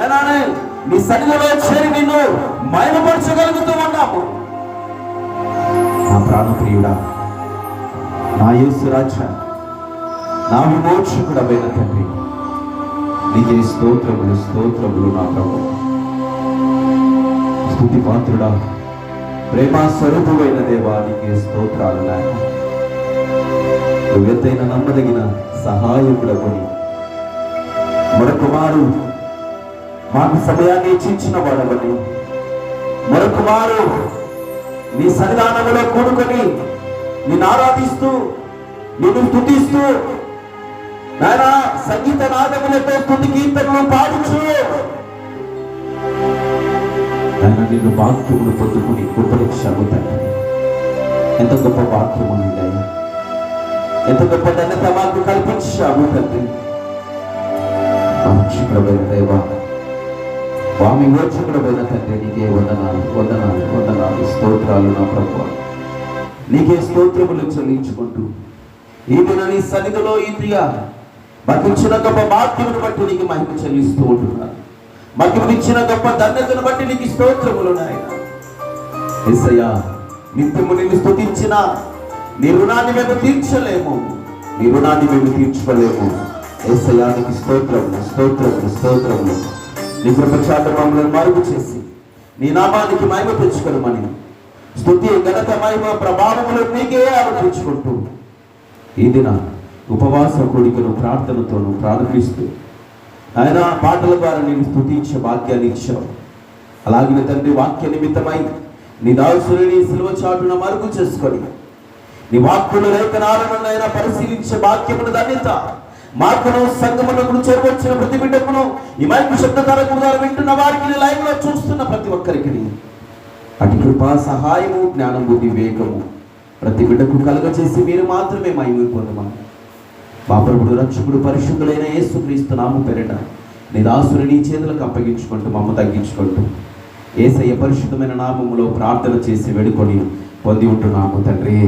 నీ సన్నిధిలో చేరి నిన్ను మహిమపరచగలుగుతూ ఉన్నాము. నా ప్రాణప్రియుడా, నా యేసు రాజా, నా విమోచకుడమైన తండ్రి, నీకే స్తోత్రములు స్తోత్రములు. నా ప్రభు స్తుతి పాత్రుడా, ప్రేమ స్వరూపమైన దేవా, నీకే స్తోత్రాలు. నాయన నువ్వెంతైనా నమ్మదగిన సహాయకుడని మరొక వారు మాకు సమయాన్ని ఇచ్చిన వాడవని, మరొక వారు నీ సన్నిధానంలో కూడుకొని నిన్ను ఆరాధిస్తూ నిన్ను స్తుతిస్తూ నాయన సంగీత నాదములతో స్తుతి కీర్తనలు పాడుచు నాయన నిన్ను వాక్యములు పొందుకుని కృపణించాము తండ్రి. ఎంత గొప్ప వాక్యము నీదయ్యా, ఎంత గొప్ప ధన్యత మాకు కల్పించాము తండ్రి. రక్షకుడైన దేవా, స్వామి విమోచకుడైన తండ్రి, నీకే వందనాలు వందనాలు వందనాలు స్తోత్రాలు. నా ప్రభువా, నీకే స్తోత్రములు చెల్లించుకుంటూ ఈ దిన నీ సన్నిధిలో ఈ ప్రియా మాకు ఇచ్చిన గొప్ప వాక్యమును బట్టి నీకు మహిమ చెల్లిస్తూ ఉంటున్నాను. మాకు ఇచ్చిన గొప్ప ధన్యతను బట్టి నీకు స్తోత్రములు. నాయన యేసయ్యా, నిత్యము నిన్ను స్తుతించిన నీ రుణాన్ని మేము తీర్చలేము, నీ రుణాన్ని మేము తీర్చుకోలేము. యేసయ్యా, నీకు స్తోత్రములు స్తోత్రములు స్తోత్రములు. నీ కృపచాట మమ్మల్ని మరుగు చేసి నీ నామానికి మహిమ తెచ్చుకోమని స్తుతి ఘనత మహిమ ప్రభావములు నీకే ఆరోపించుకుంటూ ఈ దిన ఉపవాస కూడికను ప్రార్థనతోనూ ప్రారంభిస్తూ ఆయన పాటల ద్వారా నేను స్తుతించే వాక్యాన్ని ఇచ్చావు. అలాగే తండ్రి, వాక్య నిమిత్తమై నీ దాసుని సిలువ చాటున మరుగు చేసుకొని నీ వాక్కుల లేఖనాలను ఆయన పరిశీలించే వాక్యమును ధన్యత మార్పును సంగములకు చేరుకొచ్చిన ప్రతి బిడ్డకును ఈ మైకు శబ్ద తరగతి ద్వారా వింటున్న వారికి లైవ్ లో చూస్తున్న ప్రతి ఒక్కరికి అటు కృప సహాయము జ్ఞానం బుద్ధి వివేకము ప్రతి బిడ్డకు కలుగచేసి మీరు మాత్రమే మహిమ పొందమని మా ప్రభుడు రక్షకుడు పరిశుద్ధులైన యేసుక్రీస్తు నామము పేరిట నీ దాసుని నీ చేతులకు అప్పగించుకుంటూ మమ్మ తగ్గించుకుంటూ యేసయ్య పరిశుద్ధమైన నామములో ప్రార్థన చేసి వేడుకొని పొంది ఉంటున్నాము తండ్రి.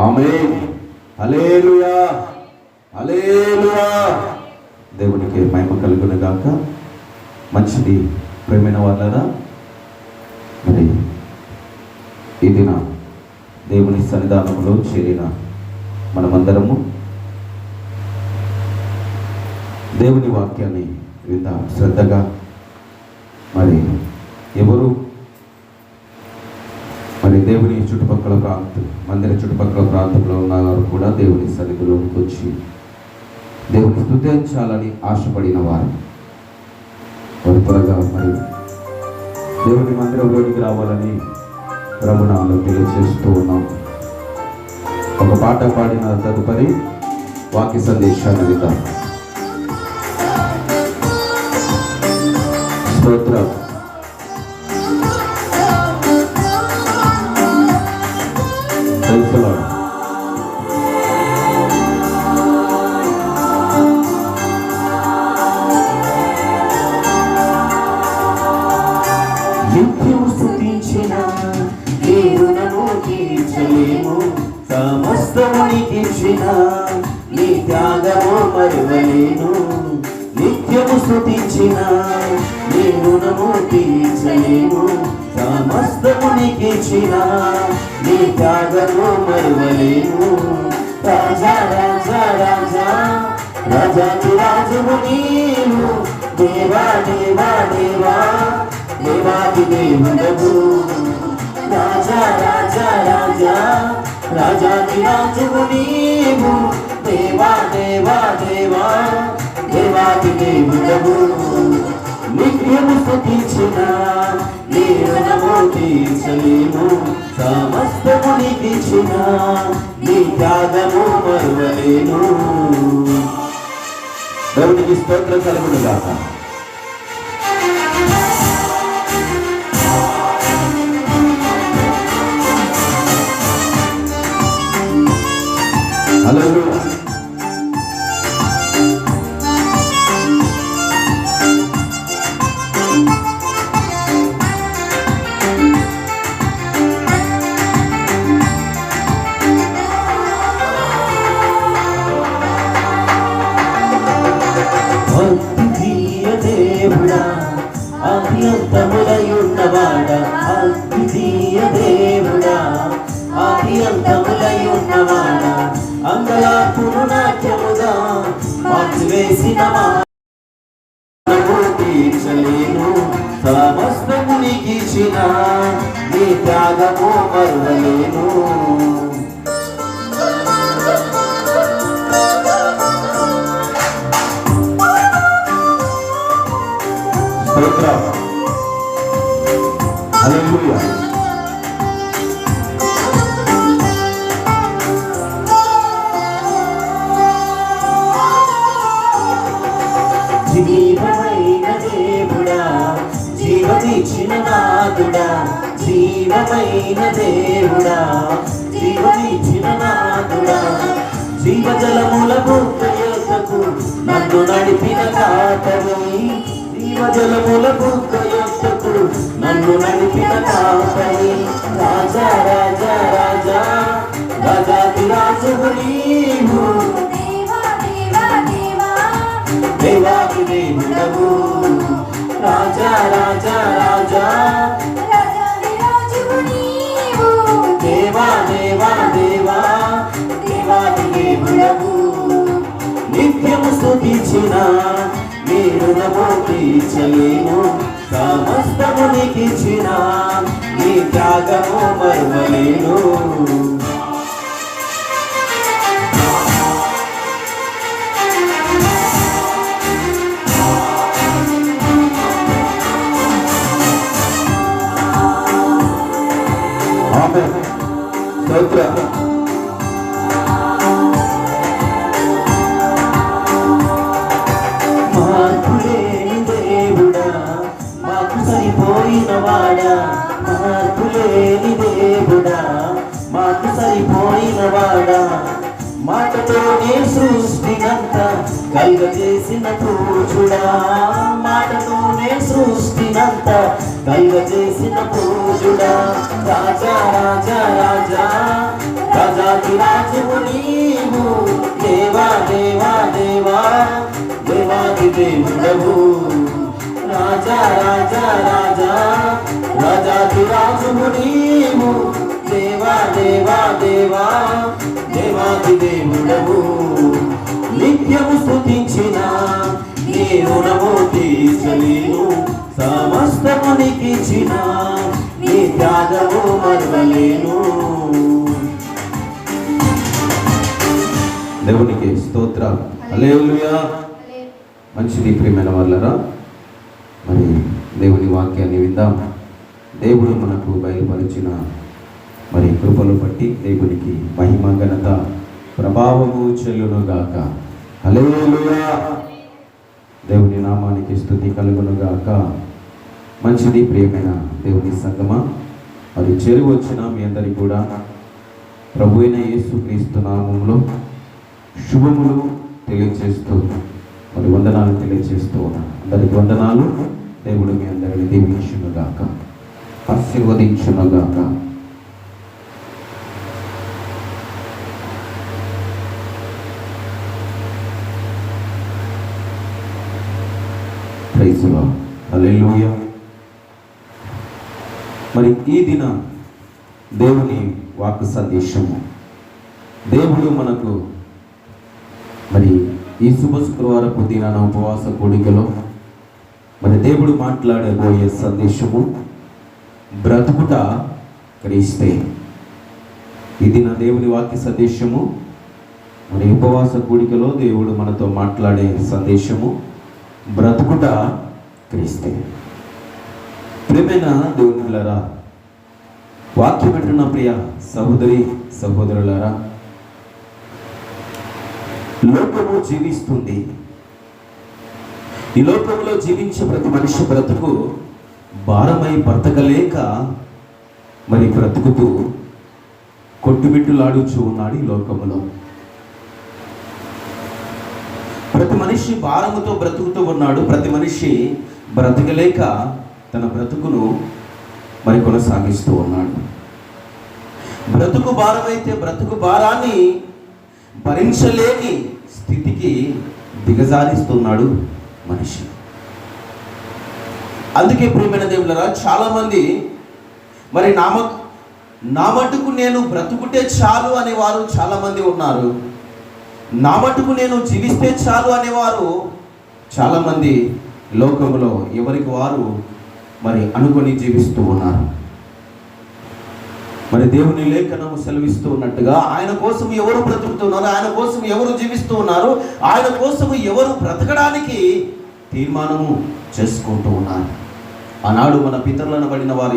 ఆమేన్. హల్లెలూయా హల్లెలూయా. దేవునికి మహిమ కలుగును గాక. మంచిది ప్రేమైన వాళ్ళరా, మరి ఈ దిన దేవుని సన్నిధానంలో చేరిన మనమందరము దేవుని వాక్యాన్ని విందాం శ్రద్ధగా. మరి ఎవరు మరి దేవుని చుట్టుపక్కల మందిర చుట్టుపక్కల ప్రాంతంలో ఉన్నవారు కూడా దేవుని సన్నిధిలోకి వచ్చి దేవుని స్తుతించాలని ఆశపడిన వారు త్వరగా మరి దేవుని మందిరంలోనికి రావాలని ప్రభునామములో తెలియజేస్తూ ఉన్నాం. ఒక పాట పాడిన తదుపరి వాక్య సందేశాన్ని విందాం. స్తోత్రం. నిత్యము స్తుతించిన నీ రుణము తీర్చలేము, సమస్తము నీకిచ్చిన నీ త్యాగము మరువలేను. నిత్యము స్తుతించిన నీ రుణము తీర్చలేము, సమస్తము నీకిచ్చిన నీ త్యాగము మరువలేను. రాజా రాజా రాజా రాజాది రాజువు నీవు, దేవా దేవా దేవా దేవాది దేవుడవు. రాజా రాజా రాజా రాజాది రాజువు నీవు, దేవా దేవా దేవా దేవాది దేవుడవు. నిత్యము స్తుతించిన నీ రుణము తీర్చలేము, సమస్తము నీకిచ్చిన నీ త్యాగము మరువలేను. దేవునికి స్తోత్రం కలుగును గాక. హల్లెలూయా. అద్వితీయ ఆద్యంతములయున్నవాడా అద్వితీయ దేవుడా ఆద్యంతములయున్నవాడా అంగలార్పును నాట్యముగా మార్చివేసిన తీర్చలేను సమస్తము నీకిచ్చిన నీ త్యాగము మరువలేను స్తోత్రం హల్లెలూయా జీవమైన దేవుడా జీవమిచ్చిన నాదుడా జీవమైన దేవుడా జీవమిచ్చిన నాదుడా జీవజలముల బుక్కకు నన్ను నడిపిన కాపరి జీవజలముల బుక్కకు నన్ను నడిపిన కాపరి రాజా రాజా రాజా రాజాది రాజువు నీవు దేవాది దేవుడవు రాజా రాజా రాజా దేవా దేవా దేవా దేవాది దేవుడవు నిత్యము స్తుతించిన నీ రుణము తీర్చలేను సమస్తము నీకిచ్చిన నీ త్యాగము మరువలేను ఆమేన్ స్తోత్రం మార్పులేని దేవుడా మాకు సరిపోయిన వాడా మార్పులేని దేవుడా మాకు సరిపోయిన వాడా మాటతోనే సృష్టినంతా కలుగజేసిన పూజుడా మాటతోనే సృష్టినంతా కలుగజేసిన పూజుడా రాజా రాజా రాజా రాజాది రాజువు నీవు దేవా దేవా దేవా దేవాది దేవుడవు రాజా రాజా రాజా రాజాది రాజువు నీవు దేవా దేవా దేవా దేవాది దేవుడవు నిత్యము స్తుతించిన నీ రుణము తీర్చలేను సమస్తము నీకిచ్చిన నీ త్యాగము మరువలేను దేవునికి స్తోత్రం హల్లెలూయా మంచిది ప్రియమైన వాళ్ళరా మరి దేవుని వాక్యాన్ని విందాం దేవుడు మనకు బయలుపరిచిన మరి కృపలు బట్టి దేవునికి మహిమ ఘనత ప్రభావము చెల్లునుగాక హల్లెలూయా దేవుని నామానికి స్తుతి కలుగునుగాక మంచిది ప్రియమైన దేవుని సంగమా మరి చేరువ వచ్చిన మీ అందరికీ కూడా ప్రభు అయిన యేసుక్రీస్తు నామములో శుభములు తెలియజేస్తూ మరి వందనాలు తెలియజేస్తూ ఉన్నాను అందరికి వందనాలు దేవుడు మీ అందరిని దీవించునుగాక ఆశీర్వదించునుగాక ప్రైజ్ ది లార్డ్ హల్లెలూయా మరి ఈ దిన దేవుని వాక్కు సందేశము దేవుడు మనకు మరి ఈ శుభ శుక్రవారపు దినాన ఉపవాస కూడికలో మరి దేవుడు మాట్లాడబోయే సందేశము బ్రతుకుట క్రీస్తే. ఇది నా దేవుని వాక్య సందేశము. మరి ఉపవాస కూడికలో దేవుడు మనతో మాట్లాడే సందేశము బ్రతుకుట క్రీస్తే. ప్రియమైన దేవునులారా, వాక్యం వింటున్న ప్రియ సహోదరి సహోదరులారా, లోకము జీవిస్తుంది. ఈ లోకంలో జీవించే ప్రతి మనిషి బ్రతుకు భారమై బ్రతకలేక మరి బ్రతుకుతూ కొట్టుమిట్టులాడుచూ ఉన్నాడు ఈ లోకములో. ప్రతి మనిషి భారముతో బ్రతుకుతూ ఉన్నాడు. ప్రతి మనిషి బ్రతకలేక తన బ్రతుకును మరి కొనసాగిస్తూ ఉన్నాడు. బ్రతుకు భారమైతే బ్రతుకు భారాన్ని భరించలేని స్థితికి దిగజారిస్తున్నాడు మనిషి. అందుకే ప్రియమైన దేవుళ్ళరా, చాలా మంది మరి నా మటుకు నేను బ్రతుకుటే చాలు అనేవారు చాలా మంది ఉన్నారు. నా మటుకు నేను జీవిస్తే చాలు అనేవారు చాలా మంది లోకములో ఎవరికి వారు మరి అనుకొని జీవిస్తూ ఉన్నారు. మరి దేవుని లేఖనము సెలవిస్తూ ఉన్నట్టుగా ఆయన కోసం ఎవరు బ్రతుకుతున్నారు, ఆయన కోసం ఎవరు జీవిస్తూ ఉన్నారు, ఆయన కోసం ఎవరు బ్రతకడానికి తీర్మానము చేసుకుంటూ ఉన్నారు. ఆనాడు మన పితరులు అనబడిన వారు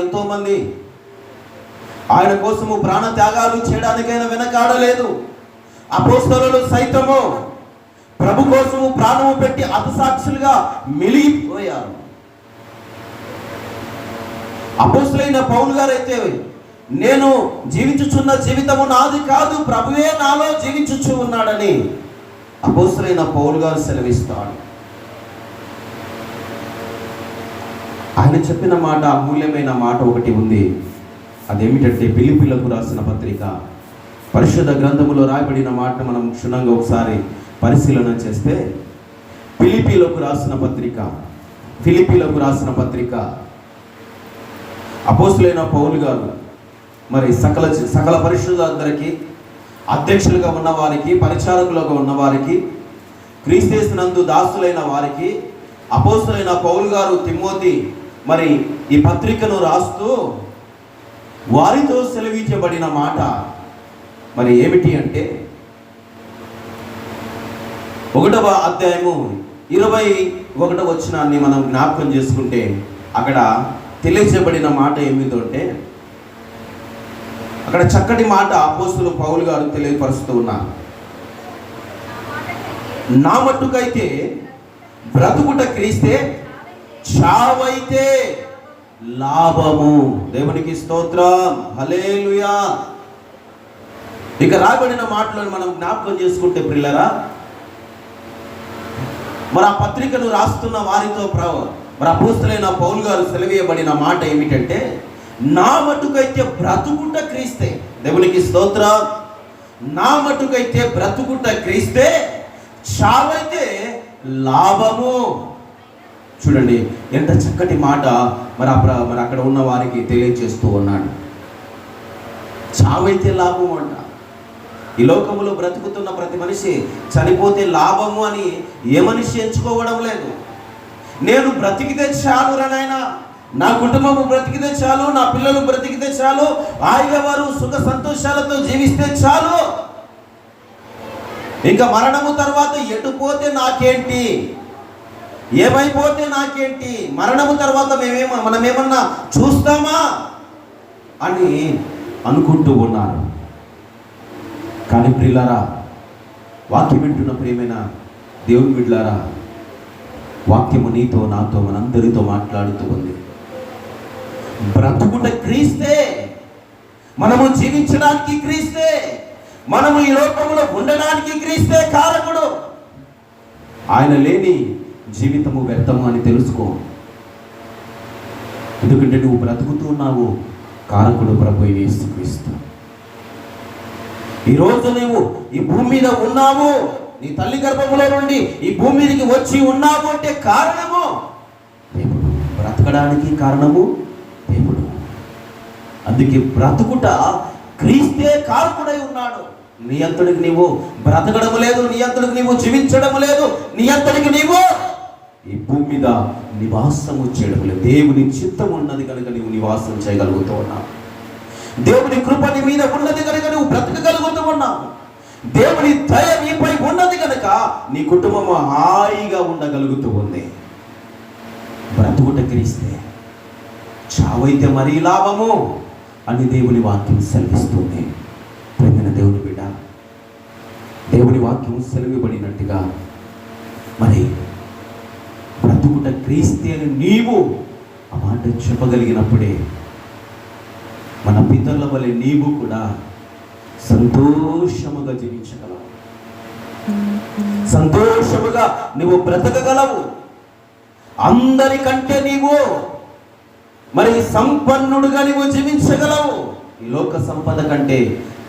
ఎంతోమంది, ఆయన కోసము ప్రాణ త్యాగాలు చేయడానికైనా వెనకాడలేదు. అపోస్తలులు సైతము ప్రభు కోసము ప్రాణము పెట్టి హతసాక్షులుగా మిలిగిపోయారు. అపోస్తలుడైన పౌలు గారు అయితే, నేను జీవించుచున్న జీవితము నాది కాదు, ప్రభువే నాలో జీవించుచు ఉన్నాడని అపోస్తలుడైన పౌలు గారు సెలవిస్తాడు. ఆయన చెప్పిన మాట, అమూల్యమైన మాట ఒకటి ఉంది. అదేమిటంటే ఫిలిప్పీలకు రాసిన పత్రిక, పరిశుద్ధ గ్రంథములో రాయబడిన మాట మనం క్షుణ్ణంగా ఒకసారి పరిశీలన చేస్తే, ఫిలిప్పీలకు రాసిన పత్రిక అపోస్తలుడైన పౌలు గారు మరి సకల పరిశుద్ధులందరికీ, అధ్యక్షులుగా ఉన్నవారికి, పరిచారకులుగా ఉన్నవారికి, క్రీస్తునందు దాసులైన వారికి అపోస్తలుడైన పౌలు గారు తిమోతి మరి ఈ పత్రికను రాస్తూ వారితో సెలవించబడిన మాట మరి ఏమిటి అంటే, 1వ అధ్యాయము 21వ వచనాన్ని మనం జ్ఞాపకం చేసుకుంటే అక్కడ తెలియజేయబడిన మాట ఏమిటంటే, అక్కడ చక్కటి మాట అపోస్తలుడు పౌలు గారు తెలియపరుస్తూ ఉన్నారు. నా మట్టుకైతే బ్రతుకుట క్రీస్తే, చావైతే లాభము. దేవునికి స్తోత్రం, హల్లెలూయా. ఇక రాబడిన మాటలను మనం జ్ఞాపకం చేసుకుంటే ప్రియులారా, మరి ఆ పత్రికను రాస్తున్న వారితో మరి అపోస్తలుడైన పౌలు గారు సెలవీయబడిన మాట ఏమిటంటే, నా మటుకైతే బ్రతుకుట క్రీస్తే. దేవునికి స్తోత్రం. నా మటుకైతే బ్రతుకుట క్రీస్తే, చావైతే లాభము. చూడండి ఎంత చక్కటి మాట మరి అక్కడ ఉన్న వారికి తెలియజేస్తూ ఉన్నాడు. చావైతే లాభము అంట. ఈ లోకములో బ్రతుకుతున్న ప్రతి మనిషి చనిపోతే లాభము అని ఏ మనిషి ఎంచుకోవడం లేదు. నేను బ్రతికితే చాలు నాయనా, నా కుటుంబము బ్రతికితే చాలు, నా పిల్లలు బ్రతికితే చాలు, హాయిగా వారు సుఖ సంతోషాలతో జీవిస్తే చాలు, ఇంకా మరణము తర్వాత ఎటుపోతే నాకేంటి, ఏమైపోతే నాకేంటి, మరణము తర్వాత మనమేమన్నా చూస్తామా అని అనుకుంటూ ఉన్నారు. కానీ ప్రియులారా, వాక్యం వింటున్న ప్రియమైన దేవుని బిడ్డలారా, వాక్యము నీతో నాతో మనందరితో మాట్లాడుతూ ఉంది. బ్రతుకుట క్రీస్తే, మనము జీవించడానికి క్రీస్తే, మనము ఈ లోకములో ఉండడానికి క్రీస్తే కారకుడు. ఆయన లేని జీవితము వ్యర్థము అని తెలుసుకో. ఎందుకంటే నువ్వు బ్రతుకుతూ ఉన్నావు, కారకుడు ప్రభు యేసుక్రీస్తు. ఈరోజు నువ్వు ఈ భూమి మీద ఉన్నావు, నీ తల్లి గర్భములో నుండి ఈ భూమి మీదకి వచ్చి ఉన్నావు అంటే కారణము దేవుడు. బ్రతకడానికి కారణము దేవుడు. అందుకే బ్రతుకుట క్రీస్తే కారకుడై ఉన్నాడు. నీ అంతటికి నీవు బ్రతకడం లేదు, నీ అంతటికి నీవు జీవించడం లేదు, నీ అంతటికి నీవు ఈ భూమి మీద నివాసము చేయడం లేదు. దేవుని చిత్తం ఉన్నది కనుక నీవు నివాసం చేయగలుగుతూ ఉన్నావు. దేవుని కృప నీ మీద ఉన్నది కనుక నువ్వు బ్రతకగలుగుతూ ఉన్నావు. దేవుని దయ నీపై ఉన్నది కనుక నీ కుటుంబము హాయిగా ఉండగలుగుతూ ఉంది. బ్రతుకుట క్రీస్తే, చావైతే మరీ లాభము అని దేవుని వాక్యం సెలవిస్తుంది. ప్రేమైన దేవుని బిడ్డ, దేవుని వాక్యం సెలవిబడినట్టుగా మరి బ్రతుకుట క్రీస్తే అని నీవు ఆ మాట చెప్పగలిగినప్పుడే మన పితరుల వలె నీవు కూడా సంతోషముగా జీవించగలవు, సంతోషముగా నువ్వు బ్రతకగలవు. అందరికంటే నీవు మరి సంపన్నుడుగా నీవు జీవించగలవు. ఈ లోక సంపద కంటే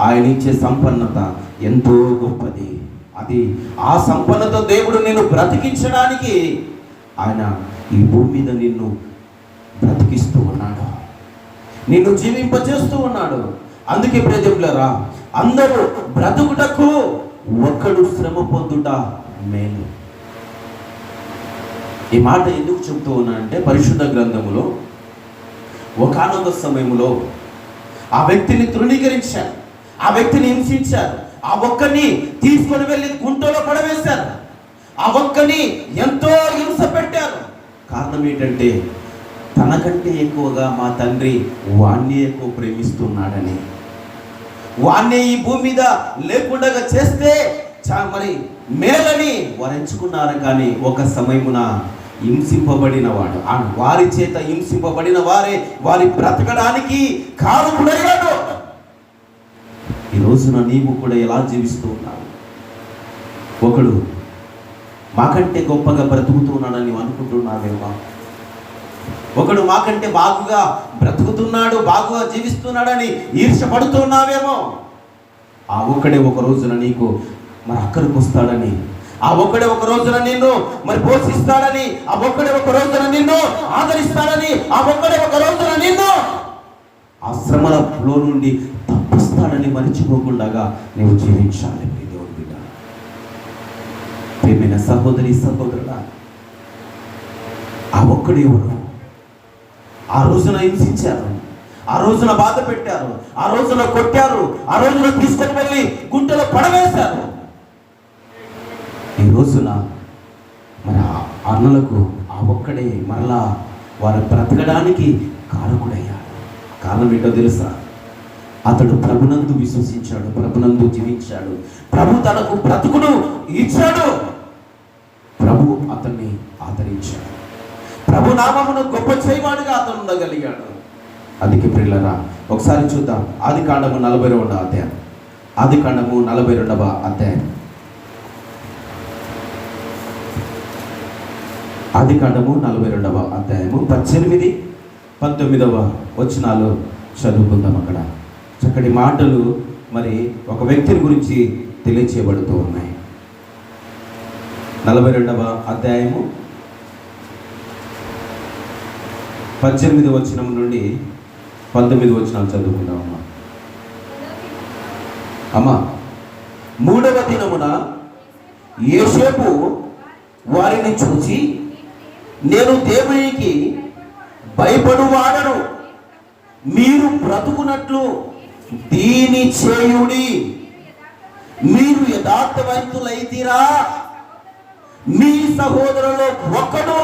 ఆయన ఇచ్చే సంపన్నత ఎంతో గొప్పది. అది ఆ సంపన్నతో దేవుడు నిన్ను బ్రతికించడానికి ఆయన ఈ భూమి మీద నిన్ను బ్రతికిస్తూ ఉన్నాడు, నిన్ను జీవింపజేస్తూ ఉన్నాడు. అందుకే ప్రియజనులారా, అందరూ బ్రతుకుటకు ఒక్కడు శ్రమ పొందుట మేలు. ఈ మాట ఎందుకు చెబుతూ ఉన్నా అంటే, పరిశుద్ధ గ్రంథములో ఒకానొక సమయంలో ఆ వ్యక్తిని తృణీకరించారు, ఆ వ్యక్తిని హింసించారు, ఆ ఒక్కని తీసుకొని వెళ్ళి గుంటలో పడవేశారు, ఆ ఒక్కని ఎంతో హింస పెట్టారు. కారణం ఏంటంటే, తనకంటే ఎక్కువగా మా తండ్రి వాణ్ణి ఎక్కువ ప్రేమిస్తున్నాడని, వాణ్ణి ఈ భూమి మీద లేకుండా చేస్తే మరి మేలని వారు ఎంచుకున్నారు. కానీ ఒక సమయమున హింసింపబడిన వాడు, వారి చేత హింసింపబడిన వారే వారి బ్రతకడానికి కారణమయ్యాడు. ఈ రోజున నీవు కూడా ఎలా జీవిస్తూ ఉన్నావు? ఒకడు మాకంటే గొప్పగా బ్రతుకుతూ ఉన్నాడని నీవు అనుకుంటున్నావేమో, ఒకడు మాకంటే బాగుగా బ్రతుకుతున్నాడు, బాగుగా జీవిస్తున్నాడని ఈర్ష్యపడుతున్నావేమో. ఆ ఒక్కడే ఒక రోజున నీకు మరి అక్కడికి వస్తాడని, ఆ ఒక్కడే ఒక రోజున నిన్ను మరి పోషిస్తాడని, ఆ ఒక్కడే ఒక రోజున నిన్ను ఆదరిస్తాడని, ఆ ఒక్కడే ఒక రోజున నిన్ను ఆ శ్రమలో నుండి తప్పిస్తాడని మరిచిపోకుండా నీవు జీవించాలి. దేవుని బిడ్డ, ప్రియమైన సహోదరి సహోదరుడా, ఆ ఒక్కడే ఎవరు? ఆ రోజున హింసించారు, ఆ రోజున బాధ పెట్టారు, ఆ రోజున కొట్టారు, ఆ రోజున తీసుకొని వెళ్ళి గుంటలో పడవేశారు. ఈ రోజున మరి ఆ అన్నలకు ఆ ఒక్కడే మరలా వారు బ్రతకడానికి కారకుడయ్యాడు. కారణం ఏంటో తెలుసా? అతడు ప్రభునందు విశ్వసించాడు, ప్రభునందు జీవించాడు, ప్రభు తనకు బ్రతుకును ఇచ్చాడు, ప్రభు అతన్ని ఆదరించాడు, ప్రభు నామమును గొప్ప చేయవాడుగా అతను ఉండగలిగాడు. అందుకే ప్రియులారా, ఒకసారి చూద్దాం ఆదికాండము 42వ అధ్యాయం. ఆదికాండము 42వ అధ్యాయం. ఆదికాండము 42వ అధ్యాయము 18, 19వ వచనాలు చదువుకుందాం. అక్కడ చక్కటి మాటలు మరి ఒక వ్యక్తిని గురించి తెలియచేయబడుతూ ఉన్నాయి. 42వ అధ్యాయము 18వ వచనం నుండి 19వ వచనాలు చదువుకుందాం. అమ్మా, 3వ దినమున యోసేపు వారిని చూసి, నేను దేవునికి భయపడువాడను, మీరు బ్రతుకున్నట్లు దీని చేయుడి, మీరు యథార్థవంతులైతిరా, మీ సహోదరులో ఒకడు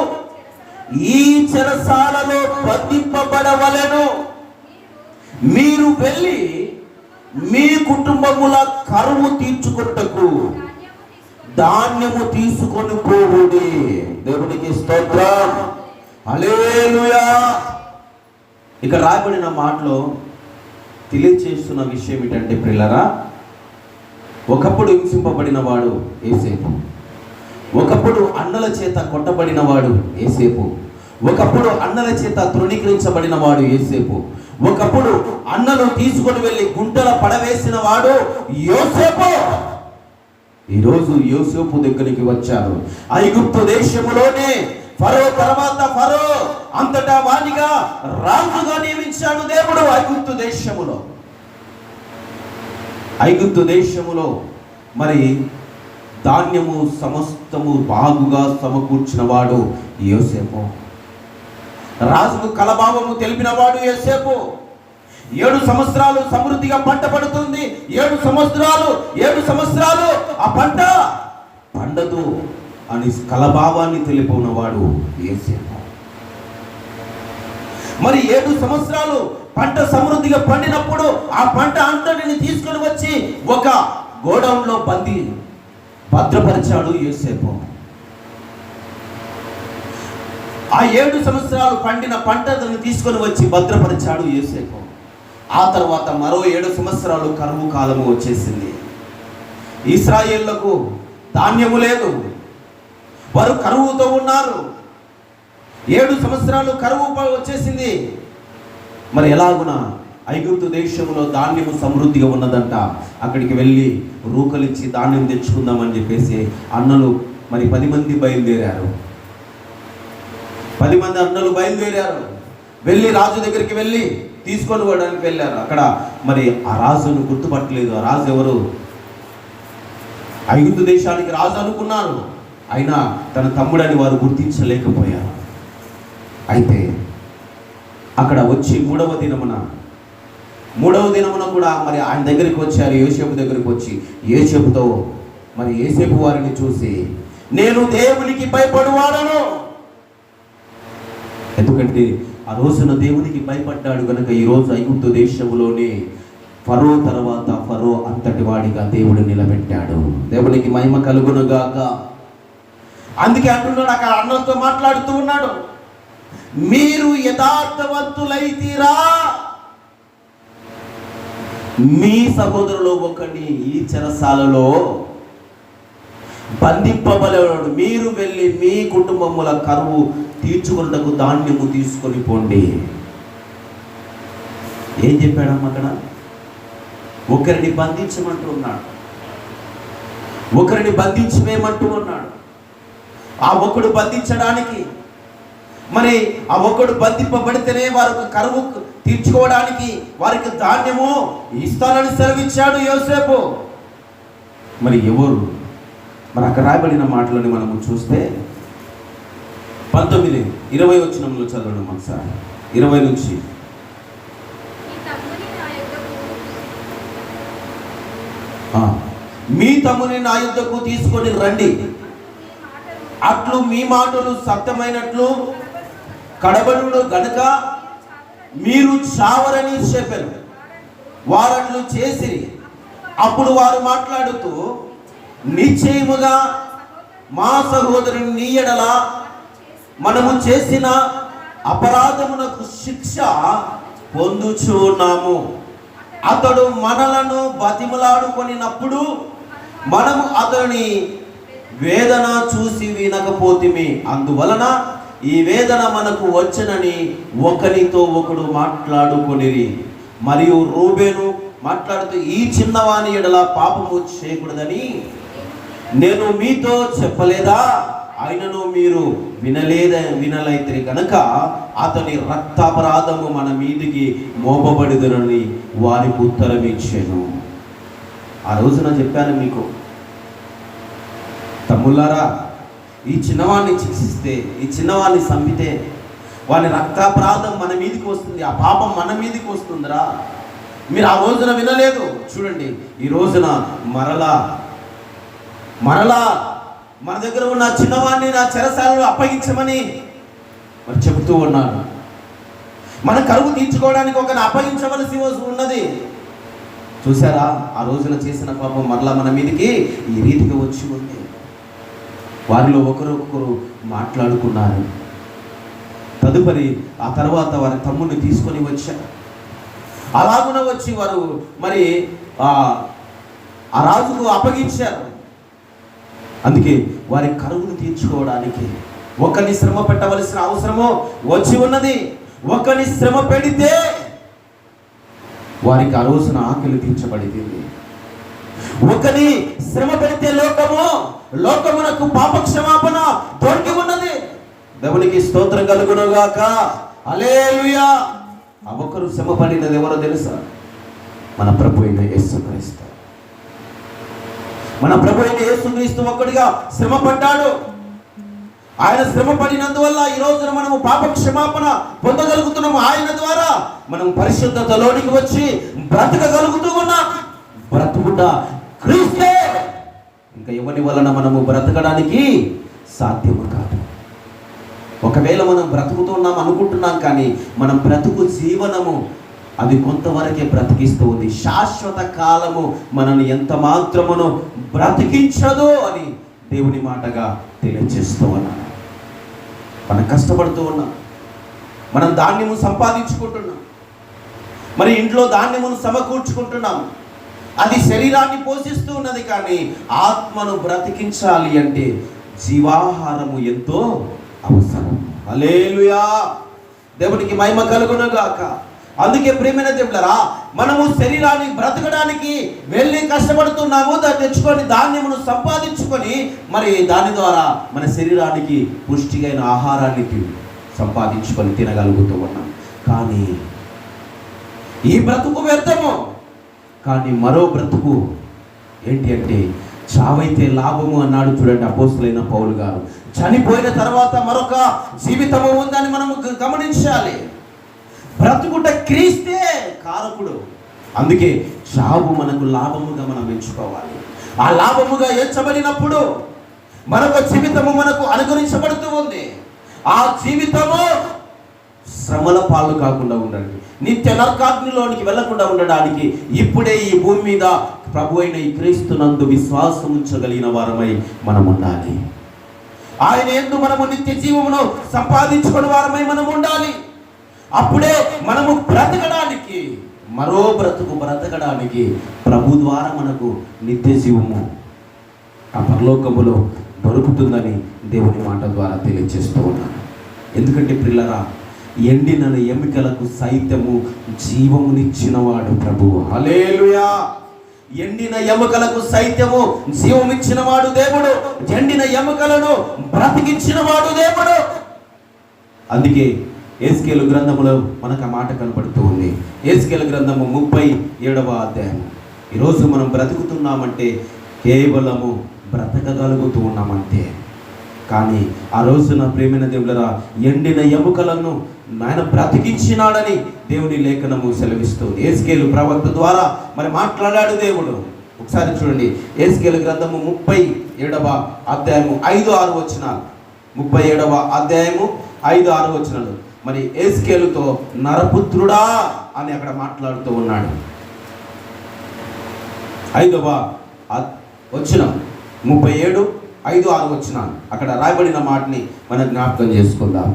ఈ చెరసాలలో బంధింపబడవలెను, మీరు వెళ్ళి మీ కుటుంబముల కరువు తీర్చుకొనుటకు ధాన్యము తీసుకొని పోవుడి. దేవునికి స్తోత్రం, హల్లెలూయా. ఇక రాయబడిన మాటలో తెలియచేస్తున్న విషయం ఏంటంటే ప్రియులారా, ఒకప్పుడు హింసింపబడిన వాడు యోసేపు, ఒకప్పుడు అన్నల చేత కొట్టబడిన వాడు యోసేపు, ఒకప్పుడు అన్నల చేత తృణీకరించబడిన వాడు యోసేపు, ఒకప్పుడు అన్నలు తీసుకొని వెళ్ళి గుంటల పడవేసిన వాడు యోసేపు. ఈరోజు యోసేపు దగ్గరికి వచ్చారు. ఐగుప్తు దేశములోనే ఫరో తర్వాత ఫరో అంతటా వానిగా రాజుగా నియమించాడు దేవుడు. ఐగుప్తు దేశములో మరి ధాన్యము సమస్తము బాగుగా సమకూర్చిన వాడు యోసేపు. రాజుకు కలభావము తెలిపిన వాడు యోసేపు. 7 సంవత్సరాలు సమృద్ధిగా పంట పడుతుంది, 7 సంవత్సరాలు ఆ పంట పండదు అని కలభావాన్ని తెలిపినవాడు యోసేపు. మరి 7 సంవత్సరాలు పంట సమృద్ధిగా పండినప్పుడు ఆ పంట అంతటిని తీసుకొని వచ్చి ఒక గోడౌన్లో భద్రపరిచాడు యోసేపు. ఆ 7 సంవత్సరాలు పండిన పంటను తీసుకొని వచ్చి భద్రపరిచాడు యోసేపు. ఆ తర్వాత మరో 7 సంవత్సరాలు కరువు కాలము వచ్చేసింది. ఇశ్రాయేళ్లకు ధాన్యము లేదు, వారు కరువుతో ఉన్నారు. 7 సంవత్సరాలు కరువు వచ్చేసింది. మరి ఎలాగున ఐగుప్తు దేశంలో ధాన్యము సమృద్ధిగా ఉన్నదంట. అక్కడికి వెళ్ళి రూకలిచ్చి ధాన్యం తెచ్చుకుందామని చెప్పేసి అన్నలు మరి 10 మంది బయలుదేరారు. 10 మంది అన్నలు బయలుదేరారు. వెళ్ళి రాజు దగ్గరికి వెళ్ళి తీసుకొని పోవడానికి వెళ్ళారు. అక్కడ మరి ఆ రాజును గుర్తుపట్టలేదు. ఆ రాజు ఎవరు? ఐగుప్తు దేశానికి రాజు అనుకున్నారు. అయినా తన తమ్ముడని వారు గుర్తించలేకపోయారు. అయితే అక్కడ వచ్చి మూడవ దినమున కూడా మరి ఆయన దగ్గరికి వచ్చారు. యోసేపు దగ్గరికి వచ్చి యోసేపుతో మరి యోసేపు వారిని చూసి, నేను దేవునికి భయపడువాడను. ఎందుకంటే ఆ రోజున దేవునికి భయపడ్డాడు కనుక ఈరోజు ఐగుప్తు దేశంలోనే ఫరో తర్వాత ఫరో అంతటి వాడిగా దేవుడు నిలబెట్టాడు. దేవునికి మహిమ కలుగునుగాక. అందుకే అంటున్నాడు, అక్కడ అన్నతో మాట్లాడుతూ ఉన్నాడు, మీరు యథార్థవంతులైతీరా, మీ సహోదరులో ఒకని ఈ చెరసాలలో బంధింపబడేవాడు. మీరు వెళ్ళి మీ కుటుంబముల కరువు తీర్చుకున్నటకు ధాన్యము తీసుకొని పోండి. ఏం చెప్పాడమ్మ అక్కడ? ఒకరిని బంధించమంటూ ఉన్నాడు, ఒకరిని బంధించమేమంటూ ఉన్నాడు. ఆ ఒకడు బంధించడానికి, మరి ఆ ఒకడు బంధింపబడితేనే వారికి కరువు తీర్చుకోవడానికి వారికి ధాన్యము ఇస్తానని సెలవిచ్చాడు యోసేపు. మరి ఎవరు? మరి అక్కడ రాయబడిన మాటలని మనము చూస్తే 19-20 వచనంలో చదవడం ఒకసారి. 20 నుంచి, మీ తమ్ముని నా యుద్ధకు తీసుకొని రండి, అట్లు మీ మాటలు సత్యమైనట్లు కడబడును గనుక మీరు చావరని చెప్పారు. వారట్లు చేసిరి. అప్పుడు వారు మాట్లాడుతూ, నిశ్చయముగా మా సహోదరుని నీ ఎడల మనము చేసిన అపరాధమునకు శిక్ష పొందుచున్నాము. అతడు మనలను బతిమలాడుకొనినప్పుడు మనము అతని వేదన చూసి వినకపోతిమి. అందువలన ఈ వేదన మనకు వచ్చనని ఒకరితో ఒకడు మాట్లాడుకొనిరి. మరియు రూబేను మాట్లాడుతూ, ఈ చిన్నవాని ఎడల పాపము చేయకూడదని నేను మీతో చెప్పలేదా? ఆయనను మీరు వినలైతే కనుక అతని రక్తాపరాధము మన మీదికి మోపబడిదనని వారికి ఉత్తరం ఇచ్చాను. ఆ రోజున చెప్పాను మీకు, తమ్ముళ్ళారా, ఈ చిన్నవాడిని శిక్షిస్తే, ఈ చిన్నవాడిని చంపితే వాని రక్తాపరాధం మన మీదికి వస్తుంది, ఆ పాపం మన మీదికి వస్తుందిరా. మీరు ఆ రోజున వినలేదు. చూడండి, ఈ రోజున మరలా మన దగ్గర ఉన్న చిన్నవాడిని నా చెరసాలలో అప్పగించమని మరి చెబుతూ ఉన్నాడు. మన కరువు తీర్చుకోవడానికి ఒకరిని అప్పగించవలసి ఉన్నది. చూసారా, ఆ రోజున చేసిన పాపం మరలా మన మీదకి ఈ రీతిగా వచ్చి ఉంది. వారిలో ఒకరొకరు మాట్లాడుకున్నారు. తదుపరి ఆ తర్వాత వారి తమ్ముడిని తీసుకొని వచ్చారు. అలాగున వచ్చి వారు మరి ఆ రాజుకు అప్పగించారు. అందుకే వారి కరువును తీర్చుకోవడానికి ఒకరిని శ్రమ పెట్టవలసిన అవసరము వచ్చి ఉన్నది. ఒకరిని శ్రమ పెడితే వారికి ఆ రోజున ఆకలి తీర్చబడింది. ఒకరిని శ్రమ పెడితే లోకమునకు పాప క్షమాపణ దొరికి ఉన్నది. దేవునికి స్తోత్రం కలుగునుగాక. హల్లెలూయా. ఆ ఒక్కరు శ్రమ పడినది ఎవరో తెలుసా? మన ప్రభు అయిన యేసుక్రీస్తు. మన ప్రభు అయిన యేసుక్రీస్తు ఒక్కడిగా శ్రమ పడ్డాడు. ఆయన శ్రమ పడినందువల్ల ఈ రోజున మనము పాప క్షమాపణ పొందగలుగుతున్నాము. ఆయన ద్వారా మనం పరిశుద్ధతలోనికి వచ్చి బ్రతకగలుగుతూ ఉన్నాం. బ్రతుకుట క్రీస్తే. ఇంకా ఎవరి వలన మనము బ్రతకడానికి సాధ్యము కాదు. ఒకవేళ మనం బ్రతుకుతున్నాం అనుకుంటున్నాం, కానీ మనం బ్రతుకు జీవనము అది కొంతవరకే బ్రతికిస్తూ ఉంది. శాశ్వత కాలము మనల్ని ఎంత మాత్రమును బ్రతికించదు అని దేవుని మాటగా తెలియజేస్తూ ఉన్నాను. మనం కష్టపడుతూ ఉన్నాం, మనం ధాన్యము సంపాదించుకుంటున్నాం, మరి ఇంట్లో ధాన్యమును సమకూర్చుకుంటున్నాం. అది శరీరాన్ని పోషిస్తూ ఉన్నది, కానీ ఆత్మను బ్రతికించాలి అంటే జీవాహారము ఎంతో అవసరం. హల్లెలూయా. దేవునికి మహిమ కలుగునుగాక. అందుకే ప్రియమైన దేవులారా, మనము శరీరాన్ని బ్రతకడానికి వెళ్ళి కష్టపడుతున్నాము, దాన్ని తెచ్చుకొని ధాన్యమును సంపాదించుకొని మరి దాని ద్వారా మన శరీరానికి పుష్టిగైన ఆహారానికి సంపాదించుకొని తినగలుగుతూ ఉన్నాం. కానీ ఈ బ్రతుకు వ్యర్థము. కానీ మరో బ్రతుకు ఏంటి అంటే చావైతే లాభము అన్నాడు చూడండి అపోస్తలుడైన పౌలు గారు. చనిపోయిన తర్వాత మరొక జీవితము ఉందని మనము గమనించాలి. బ్రతుకుట క్రీస్తే కారకుడు. అందుకే చావు మనకు లాభముగా మనం ఎంచుకోవాలి. ఆ లాభముగా ఎంచబడినప్పుడు మరొక జీవితము మనకు అనుగ్రహించబడుతూ ఉంది. ఆ జీవితము శ్రమల పాలు కాకుండా ఉండండి, నిత్య నరకాగ్నిలోనికి వెళ్లకుండా ఉండడానికి ఇప్పుడే ఈ భూమి మీద ప్రభు అయిన ఈ క్రీస్తునందు విశ్వాసం ఉంచగలిగిన వారమై మనం ఉండాలి. ఆయన యందు మనము నిత్య జీవమును సంపాదించుకునే వారమై మనం ఉండాలి. అప్పుడే మనము బ్రతకడానికి, మరో బ్రతకడానికి ప్రభు ద్వారా మనకు నిత్య జీవము ఆ పరలోకములో దొరుకుతుందని దేవుని మాట ద్వారా తెలియజేస్తూ ఉన్నాను. ఎందుకంటే ప్రిల్లరా, ఎండిన ఎముకలకు సైతము జీవమునిచ్చినవాడు ప్రభువు. హల్లెలూయా. ఎండిన ఎముకలకు సైతము జీవమిచ్చినవాడు దేవుడు. ఎండిన ఎముకలను బ్రతికించినవాడు దేవుడు. అందుకే యేస్కేలు గ్రంథములో మనకు ఆ మాట కనపడుతూ ఉంది. యేస్కేలు గ్రంథము 37వ అధ్యాయం. ఈరోజు మనం బ్రతుకుతున్నామంటే కేవలము బ్రతకగలుగుతూ ఉన్నామంతే. కానీ ఆ రోజున ప్రేమైన దేవులరా, ఎండిన ఎముకలను ఆయన బ్రతికించినాడని దేవుని లేఖనము సెలవిస్తుంది. యేస్కేలు ప్రవక్త ద్వారా మరి మాట్లాడాడు దేవుడు. ఒకసారి చూడండి, యేస్కేలు గ్రంథము 37వ అధ్యాయము 5-6 వచనాలు. 37వ అధ్యాయము 5-6 వచనాలు. మరి యేస్కేలుతో నరపుత్రుడా అని అక్కడ మాట్లాడుతూ ఉన్నాడు. 5వ వచనం 37:5-6 వచనాలు. అక్కడ రాయబడిన మాటని మనం జ్ఞాపకం చేసుకుందాం.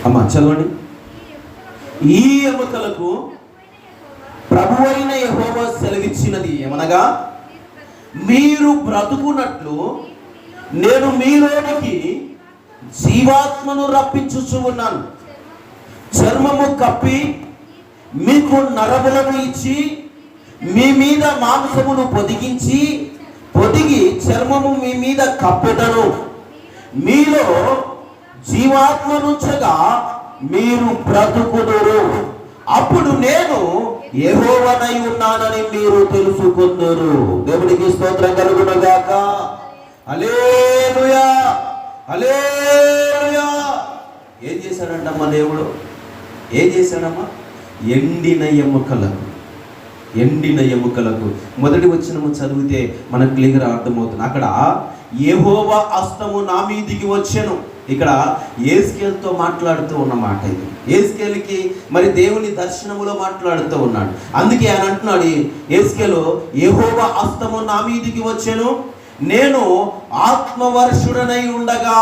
అమ్మా చదవండి. ఈ ఎముకలకు ప్రభువైన యెహోవా సెలవిచ్చినది ఏమనగా, మీరు బ్రతుకున్నట్లు నేను మీలోనికి జీవాత్మను రప్పించుచు ఉన్నాను. చర్మము కప్పి మీకు నరములను ఇచ్చి మీ మీద మాంసమును పొదిగి చర్మము మీ మీద కప్పెదను. మీలో జీవాత్మనుంచగా మీరు బ్రతుకుదురు. అప్పుడు నేను యెహోవానై ఉన్నానని మీరు తెలుసుకుందురు. దేవునికి స్తోత్రం కలుగునుగాక. హల్లెలూయా, హల్లెలూయా. ఏం చేశాడంటమ్మా దేవుడు? ఏం చేశాడమ్మా? ఎండిన ఎముకలకు మొదటి వచనము చదివితే మనకు క్లియర్గా అర్థమవుతుంది. అక్కడ యెహోవా హస్తము నా మీదికి వచ్చెను. ఇక్కడ యేస్కేలుతో మాట్లాడుతూ ఉన్న మాట ఇది. యేస్కేలుకి మరి దేవుని దర్శనములో మాట్లాడుతూ ఉన్నాడు. అందుకే ఆయన అంటున్నాడు, యేస్కేలు యెహోవా హస్తము నా మీదికి వచ్చెను, నేను ఆత్మవర్షుడనై ఉండగా